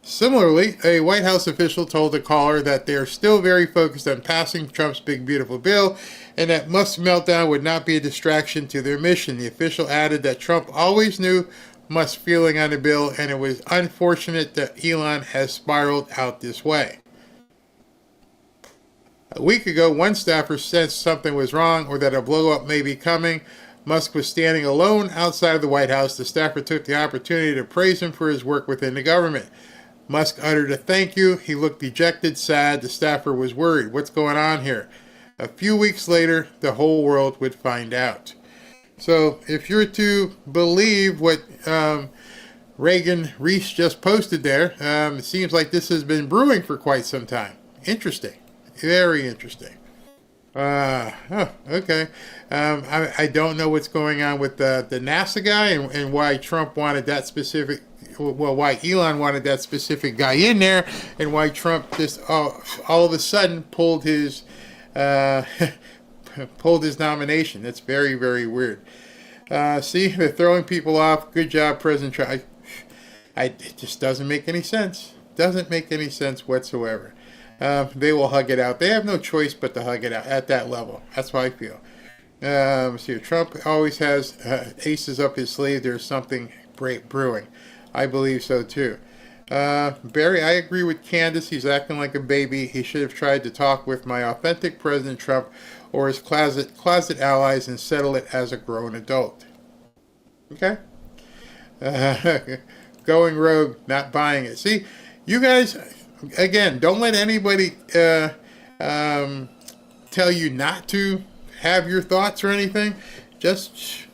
Similarly, a White House official told the caller that they are still very focused on passing Trump's big, beautiful bill and that Musk's meltdown would not be a distraction to their mission. The official added that Trump always knew Musk's feeling on the bill and it was unfortunate that Elon has spiraled out this way. A week ago, one staffer sensed something was wrong or that a blow-up may be coming. Musk was standing alone outside of the White House. The staffer took the opportunity to praise him for his work within the government. Musk uttered a thank you. He looked dejected, sad. The staffer was worried. What's going on here? A few weeks later, the whole world would find out. So if you're to believe what Reagan Reese just posted there, it seems like this has been brewing for quite some time. Interesting. Very interesting. Okay. I don't know what's going on with the NASA guy and why Trump wanted that specific, well, why Elon wanted that specific guy in there, and why Trump just all of a sudden pulled his nomination. That's very, very weird. See, they're throwing people off. Good job, President Trump. It just doesn't make any sense. Doesn't make any sense whatsoever. They will hug it out. They have no choice but to hug it out at that level. That's how I feel. See, Trump always has aces up his sleeve. There's something great brewing. I believe so too. Barry, I agree with Candace. He's acting like a baby. He should have tried to talk with my authentic President Trump or his closet allies and settle it as a grown adult. Okay? Going rogue, not buying it. See, you guys... Again, don't let anybody tell you not to have your thoughts or anything. Just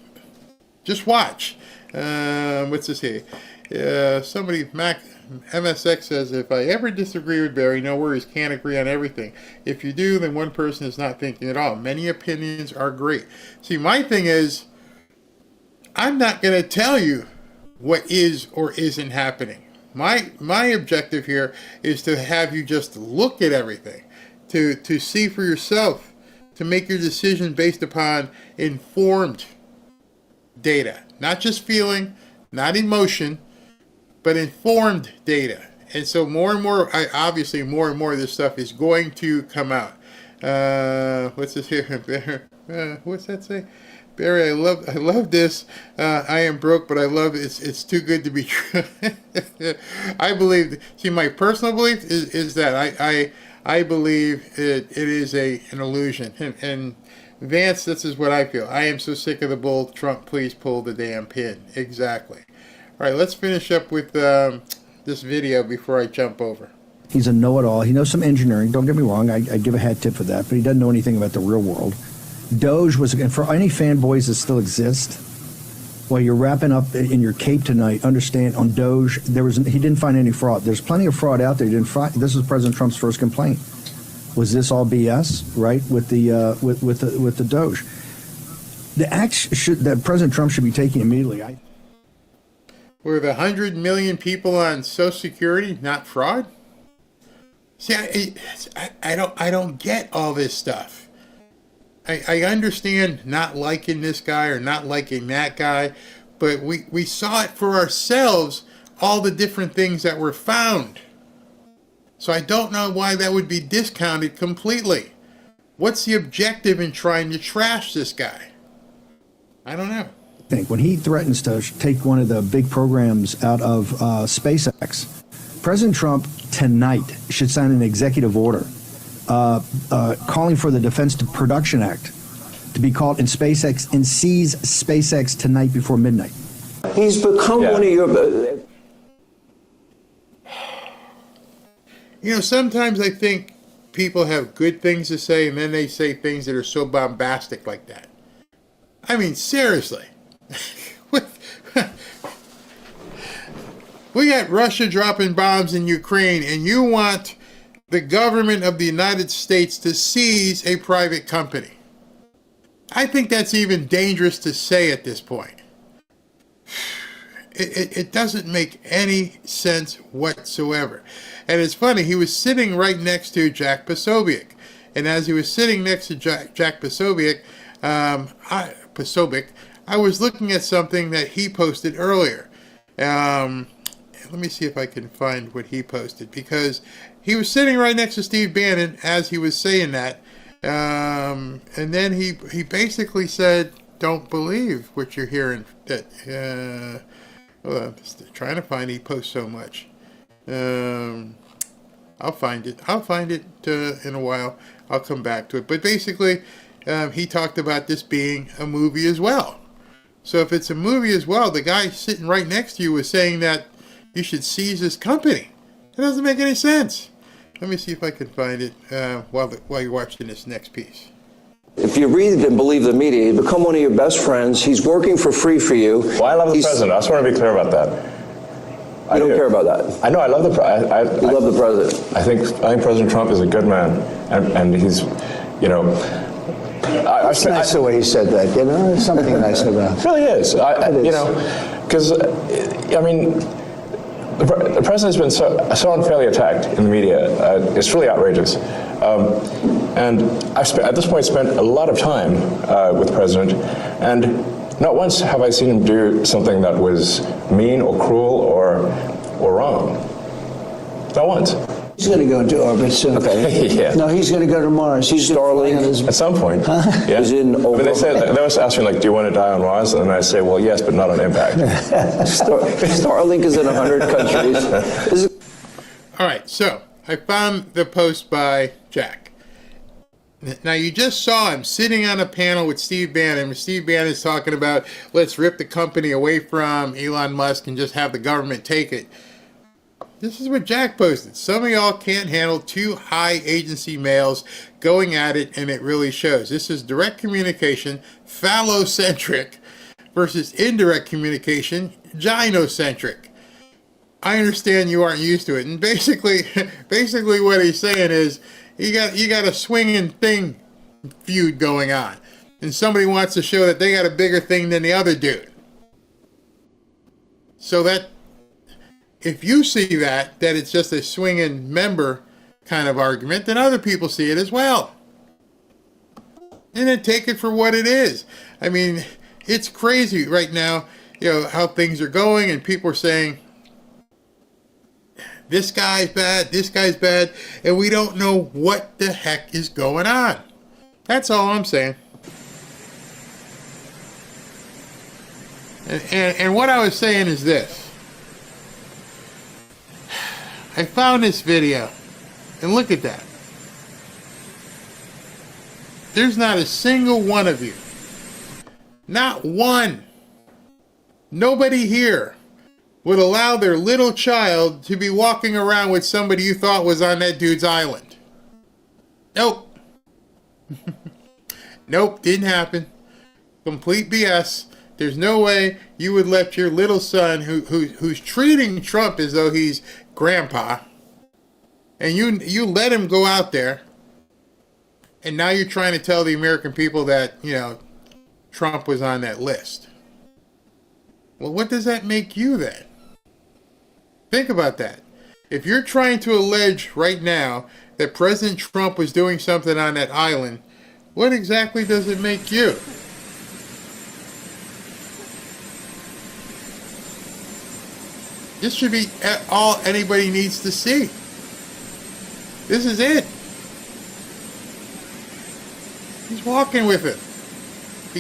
watch. What's this here? Somebody, MSX says, if I ever disagree with Barry, no worries, can't agree on everything. If you do, then one person is not thinking at all. Many opinions are great. See, my thing is, I'm not going to tell you what is or isn't happening. My objective here is to have you just look at everything, to see for yourself, to make your decision based upon informed data, not just feeling, not emotion, but informed data. And so more and more, obviously more and more of this stuff is going to come out. What's this here? What's that say? Barry, I love this. I am broke, but I love it. It's too good to be true. I believe. See, my personal belief is that I believe it is an illusion. And Vance, this is what I feel. I am so sick of the bull. Trump, please pull the damn pin. Exactly. All right, let's finish up with this video before I jump over. He's a know-it-all. He knows some engineering. Don't get me wrong. I give a hat tip for that, but he doesn't know anything about the real world. Doge was, and for any fanboys that still exist, while you're wrapping up in your cape tonight, understand on Doge, he didn't find any fraud. There's plenty of fraud out there. This was President Trump's first complaint. Was this all BS, right, with the Doge? The act that President Trump should be taking immediately. Were the 100 million people on Social Security not fraud? See, I don't get all this stuff. I understand not liking this guy or not liking that guy, but we saw it for ourselves, all the different things that were found. So I don't know why that would be discounted completely. What's the objective in trying to trash this guy? I don't know. I think when he threatens to take one of the big programs out of SpaceX, President Trump tonight should sign an executive order calling for the Defense Production Act to be called in SpaceX and seize SpaceX tonight before midnight. He's become one of your... You know, sometimes I think people have good things to say and then they say things that are so bombastic like that. I mean, seriously. We got Russia dropping bombs in Ukraine, and you want the government of the United States to seize a private company. I think that's even dangerous to say at this point. It doesn't make any sense whatsoever. And it's funny, he was sitting right next to Jack Posobiec. And as he was sitting next to Jack Posobiec, I was looking at something that he posted earlier. Let me see if I can find what he posted, because he was sitting right next to Steve Bannon as he was saying that. And then he basically said, don't believe what you're hearing. That hold on, I'm trying to find, he posts so much. I'll find it in a while. I'll come back to it. But basically, he talked about this being a movie as well. So if it's a movie as well, the guy sitting right next to you was saying that you should seize this company. It doesn't make any sense. Let me see if I can find it while you're watching this next piece. If you read and believe the media, he's become one of your best friends. He's working for free for you. Well, I love the president. I just want to be clear about that. I don't care about that. I know. I love the president. You love the president. I think President Trump is a good man, and he's, you know. It's nice the way he said that. You know, there's something nice about it. It really is. You know, because I mean, the president's been so unfairly attacked in the media. It's really outrageous. And I've at this point spent a lot of time with the president, and not once have I seen him do something that was mean or cruel or wrong. Not once. He's going to go into orbit soon. Okay. Yeah. No, he's going to go to Mars. He's Starlink. At some point. Yeah. Is in I mean, they was asking, like, do you want to die on Mars? And I say, well, yes, but not on impact. Starlink is in 100 countries. All right, so I found the post by Jack. Now, you just saw him sitting on a panel with Steve Bannon. Steve Bannon is talking about, let's rip the company away from Elon Musk and just have the government take it. This is what Jack posted. Some of y'all can't handle two high agency males going at it, and it really shows. This is direct communication, phallocentric, versus indirect communication, gynocentric. I understand you aren't used to it. And basically what he's saying is, you got a swinging thing feud going on. And somebody wants to show that they got a bigger thing than the other dude. So that, if you see that it's just a swinging member kind of argument, then other people see it as well. And then take it for what it is. I mean, it's crazy right now, you know, how things are going, and people are saying, this guy's bad, and we don't know what the heck is going on. That's all I'm saying. And what I was saying is this. I found this video, and look at that. There's not a single one of you. Not one. Nobody here would allow their little child to be walking around with somebody you thought was on that dude's island. Nope. Nope, didn't happen. Complete BS. There's no way you would let your little son, who's treating Trump as though he's grandpa, and you let him go out there, and now you're trying to tell the American people that, you know, Trump was on that list. Well, what does that make you then? Think about that. If you're trying to allege right now that President Trump was doing something on that island, what exactly does it make you? This should be all anybody needs to see. This is it. He's walking with him.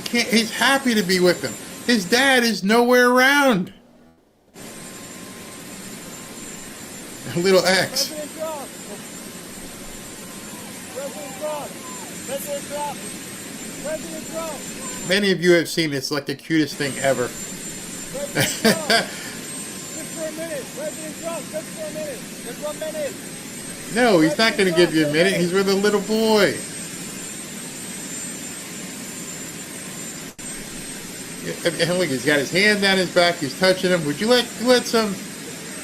He's happy to be with him. His dad is nowhere around. A little X. Many of you have seen it. It's like the cutest thing ever. No, he's not going to give you a minute. He's with a little boy. And look, he's got his hand down his back. He's touching him. Would you let some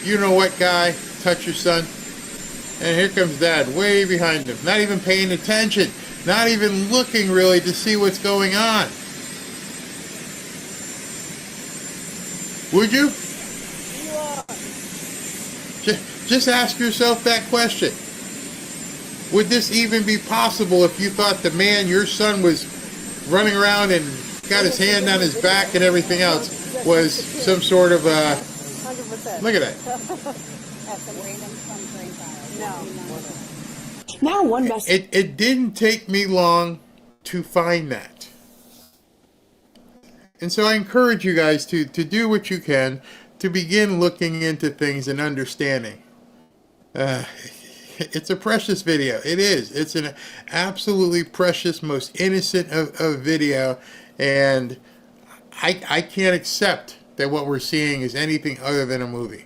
you-know-what guy touch your son? And here comes Dad way behind him. Not even paying attention. Not even looking really to see what's going on. Would you? Just ask yourself that question. Would this even be possible if you thought the man, your son, was running around and got his hand on his back and everything else was some sort of look at that. Now one best. It didn't take me long to find that. And so I encourage you guys to do what you can to begin looking into things and understanding. It's a precious video. It is. It's an absolutely precious, most innocent of video. And I can't accept that what we're seeing is anything other than a movie.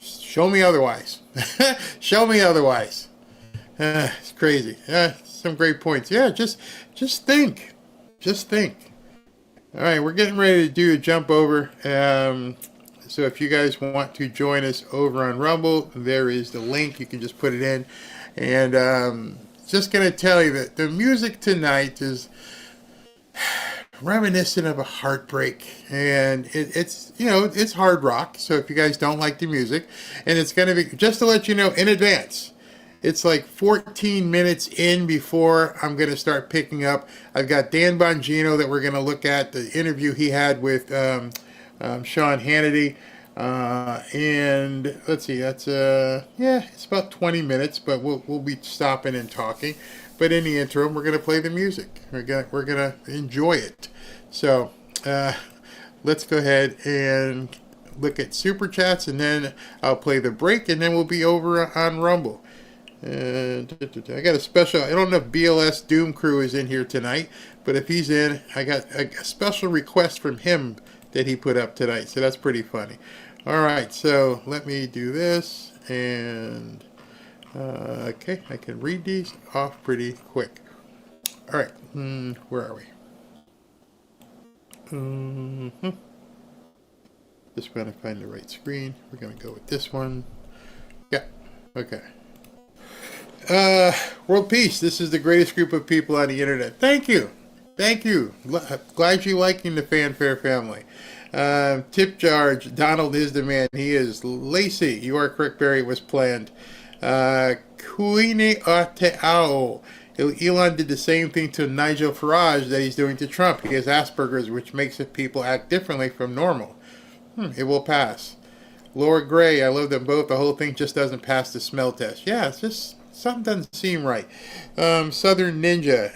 Show me otherwise. Show me otherwise. It's crazy. Some great points. Yeah, just think. Just think. All right, we're getting ready to do a jump over. So if you guys want to join us over on Rumble, there is the link. You can just put it in. And just going to tell you that the music tonight is reminiscent of a heartbreak. And it's hard rock. So if you guys don't like the music, and it's going to be, just to let you know in advance, it's like 14 minutes in before I'm going to start picking up. I've got Dan Bongino that we're going to look at, the interview he had with Sean Hannity. And let's see, that's it's about 20 minutes, but we'll be stopping and talking. But in the interim, we're going to play the music. We're going to enjoy it. So let's go ahead and look at Super Chats, and then I'll play the break, and then we'll be over on Rumble. I got a special, I don't know if BLS Doom Crew is in here tonight, but if he's in, I got a special request from him that he put up tonight, so that's pretty funny. All right, so let me do this, and okay, I can read these off pretty quick. All right, where are we? Just going to find the right screen. We're going to go with this one. Yeah, okay. World peace. This is the greatest group of people on the internet. Thank you. Thank you. Glad you're liking the Fanfare family. Tip Jarge, Donald is the man. He is. Lacey, you are correct, Barry. It was planned. Kuine Ateao. Elon did the same thing to Nigel Farage that he's doing to Trump. He has Asperger's, which makes people act differently from normal. It will pass. Laura Gray, I love them both. The whole thing just doesn't pass the smell test. Yeah, it's just something doesn't seem right. Southern Ninja,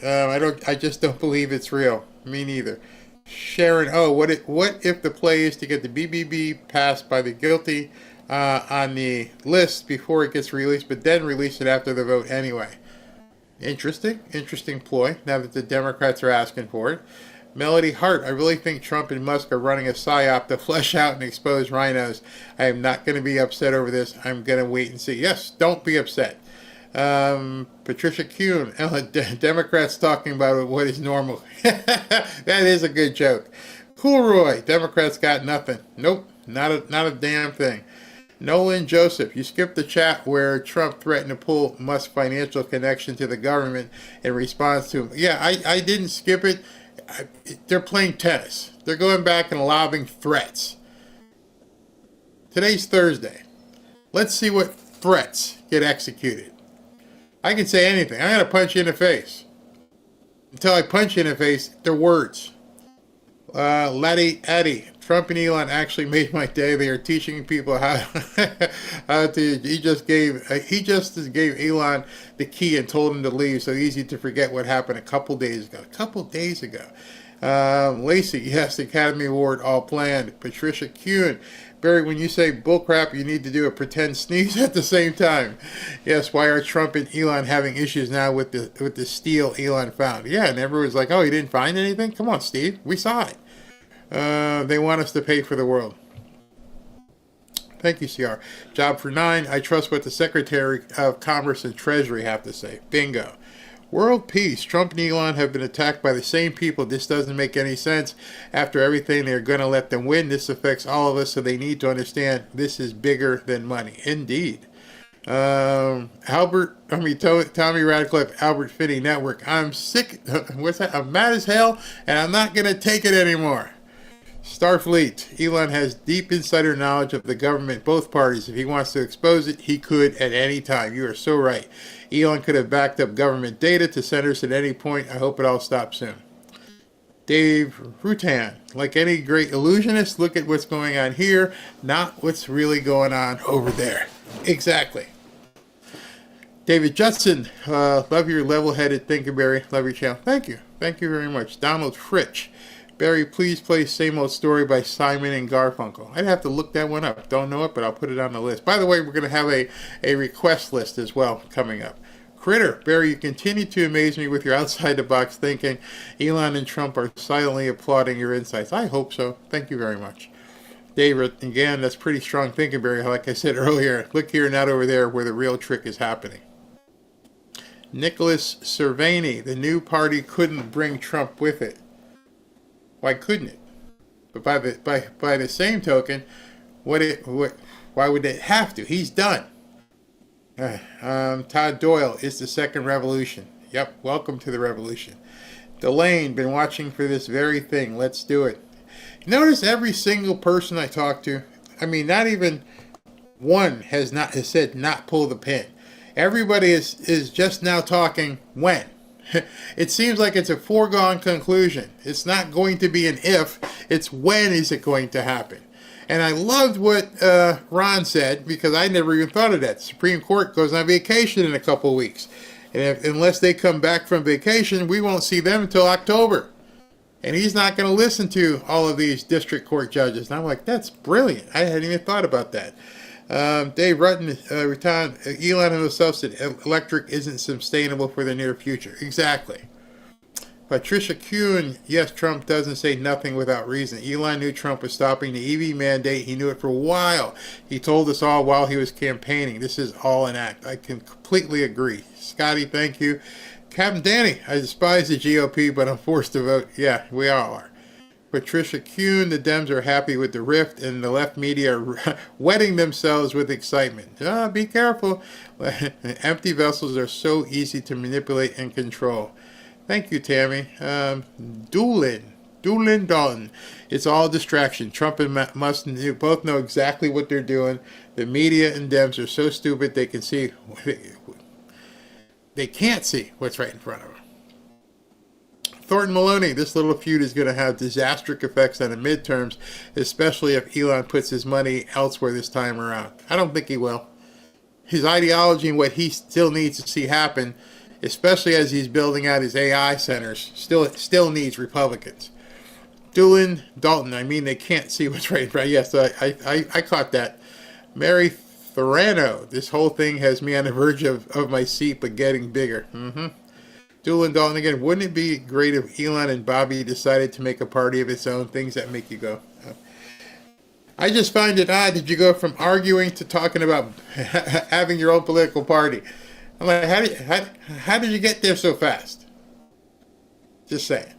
I just don't believe it's real. Me neither. Sharon, what if the play is to get the BBB passed by the guilty on the list before it gets released, but then release it after the vote anyway? Interesting ploy, now that the Democrats are asking for it. Melody Hart, I really think Trump and Musk are running a psyop to flesh out and expose rhinos. I am not going to be upset over this. I'm going to wait and see. Yes, don't be upset. Patricia Kuhn, Democrats talking about what is normal. That is a good joke. Cool Roy, Democrats got nothing. Nope, not a damn thing. Nolan Joseph, you skipped the chat where Trump threatened to pull Musk's financial connection to the government in response to him. Yeah, I didn't skip it. They're playing tennis. They're going back and lobbing threats. Today's Thursday. Let's see what threats get executed. I can say anything. I'm going to punch you in the face. Until I punch you in the face, they're words. Letty Eddie, Trump and Elon actually made my day. They are teaching people how, how to. He just gave Elon the key and told him to leave. So easy to forget what happened a couple days ago. Lacey, yes, the Academy Award all planned. Patricia Kuhn, Barry, when you say bullcrap, you need to do a pretend sneeze at the same time. Yes, why are Trump and Elon having issues now with the steel Elon found? Yeah, and everyone's like, oh, he didn't find anything? Come on, Steve, we saw it. They want us to pay for the world. Thank you, CR. Job for 9. I trust what the Secretary of Commerce and Treasury have to say. Bingo. World peace. Trump and Elon have been attacked by the same people. This doesn't make any sense. After everything, they're going to let them win. This affects all of us, so they need to understand this is bigger than money. Indeed. Tommy Radcliffe, Albert Finney Network. I'm sick. What's that? I'm mad as hell, and I'm not going to take it anymore. Starfleet. Elon has deep insider knowledge of the government, both parties. If he wants to expose it, he could at any time. You are so right. Elon could have backed up government data to senators at any point. I hope it all stops soon. Dave Rutan. Like any great illusionist, look at what's going on here, not what's really going on over there. Exactly. David Judson. Love your level-headed thinking, Barry. Love your channel. Thank you. Thank you very much. Donald Fritch. Barry, please play Same Old Story by Simon and Garfunkel. I'd have to look that one up. Don't know it, but I'll put it on the list. By the way, we're going to have a request list as well coming up. Critter, Barry, you continue to amaze me with your outside-the-box thinking. Elon and Trump are silently applauding your insights. I hope so. Thank you very much. David, again, that's pretty strong thinking, Barry. Like I said earlier, look here, not over there, where the real trick is happening. Nicholas Cervani, the new party couldn't bring Trump with it. Why couldn't it? But by the same token, why would it have to? He's done. Todd Doyle is the second revolution. Yep, welcome to the revolution. Delane, been watching for this very thing. Let's do it. Notice every single person I talk to, I mean, not even one has said not pull the pin. Everybody is just now talking when. It seems like it's a foregone conclusion. It's not going to be an if, it's when is it going to happen. And I loved what Ron said, because I never even thought of that. The Supreme Court goes on vacation in a couple of weeks. And unless they come back from vacation, we won't see them until October. And he's not going to listen to all of these district court judges. And I'm like, that's brilliant. I hadn't even thought about that. Dave Rutten, Elon himself said electric isn't sustainable for the near future. Exactly. Patricia Kuhn, yes, Trump doesn't say nothing without reason. Elon knew Trump was stopping the EV mandate. He knew it for a while. He told us all while he was campaigning. This is all an act. I can completely agree. Scotty, thank you. Captain Danny, I despise the GOP, but I'm forced to vote. Yeah, we all are. Patricia Kuhn, the Dems are happy with the rift, and the left media are wetting themselves with excitement. Be careful. Empty vessels are so easy to manipulate and control. Thank you, Tammy. Doolin Dalton. It's all distraction. Trump and Musk both know exactly what they're doing. The media and Dems are so stupid they can't see what's right in front of them. Thornton Maloney, this little feud is going to have disastrous effects on the midterms, especially if Elon puts his money elsewhere this time around. I don't think he will. His ideology and what he still needs to see happen, especially as he's building out his AI centers, still needs Republicans. Doolin Dalton, I mean, they can't see what's right in front. Yes, I caught that. Mary Thorano, this whole thing has me on the verge of my seat, but getting bigger. Doolin Dalton again, wouldn't it be great if Elon and Bobby decided to make a party of its own, things that make you go? I just find it odd that you go from arguing to talking about having your own political party. I'm like, how did you get there so fast? Just saying.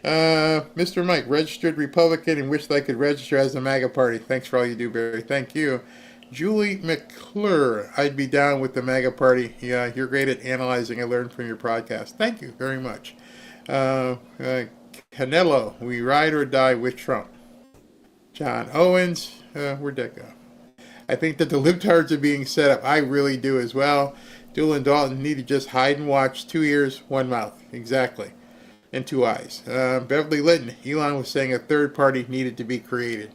Mr. Mike, registered Republican and wished I could register as a MAGA party. Thanks for all you do, Barry. Thank you. Julie McClure, I'd be down with the MAGA party. Yeah, you're great at analyzing. I learned from your podcast. Thank you very much. Canelo, we ride or die with Trump. John Owens, where'd that go? I think that the libtards are being set up. I really do as well. Dool and Dalton need to just hide and watch. 2 ears, 1 mouth. Exactly. And 2 eyes. Beverly Litton. Elon was saying a third party needed to be created.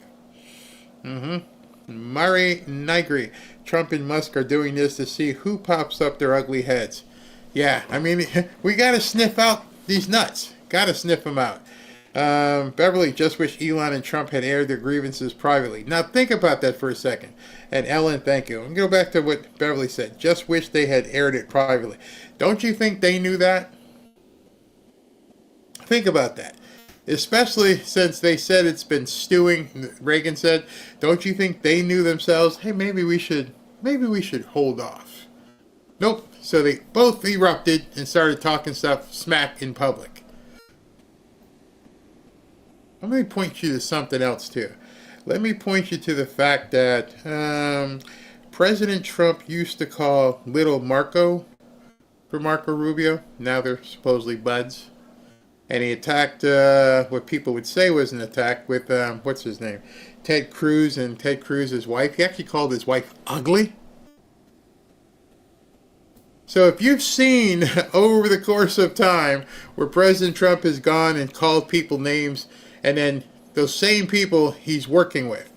Murray Nigri. Trump and Musk are doing this to see who pops up their ugly heads. Yeah, I mean, we got to sniff out these nuts. Got to sniff them out. Beverly, just wish Elon and Trump had aired their grievances privately. Now think about that for a second. And Ellen, thank you. I'm going to go back to what Beverly said. Just wish they had aired it privately. Don't you think they knew that? Think about that. Especially since they said it's been stewing, Reagan said. Don't you think they knew themselves, hey, maybe we should hold off. Nope. So they both erupted and started talking smack in public. Let me point you to something else too. Let me point you to the fact that President Trump used to call little Marco for Marco Rubio. Now they're supposedly buds. And he attacked what people would say was an attack with, what's his name? Ted Cruz and Ted Cruz's wife. He actually called his wife ugly. So if you've seen over the course of time where President Trump has gone and called people names, and then those same people he's working with,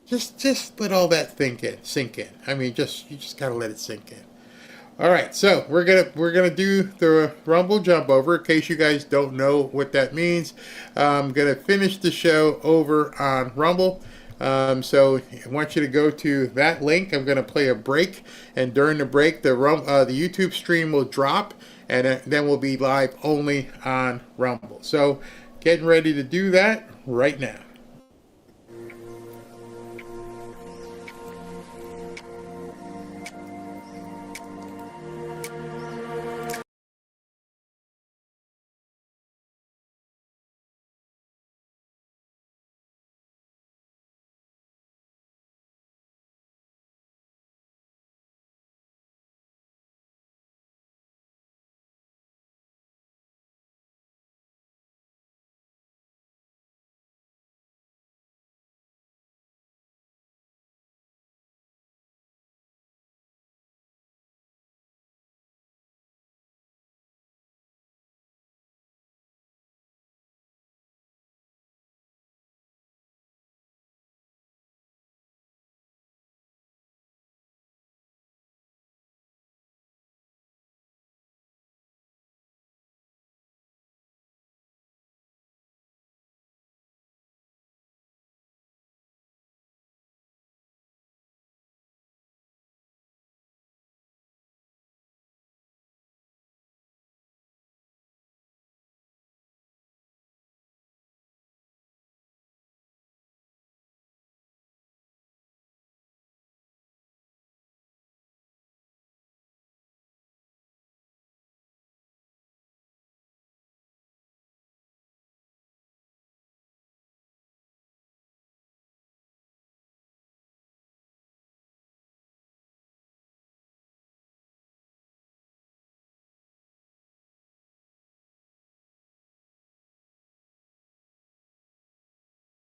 just let all that sink in. I mean, you just gotta let it sink in. All right, so we're gonna do the Rumble jump over. In case you guys don't know what that means, I'm gonna finish the show over on Rumble. So I want you to go to that link. I'm gonna play a break, and during the break, the YouTube stream will drop, and then we'll be live only on Rumble. So getting ready to do that right now.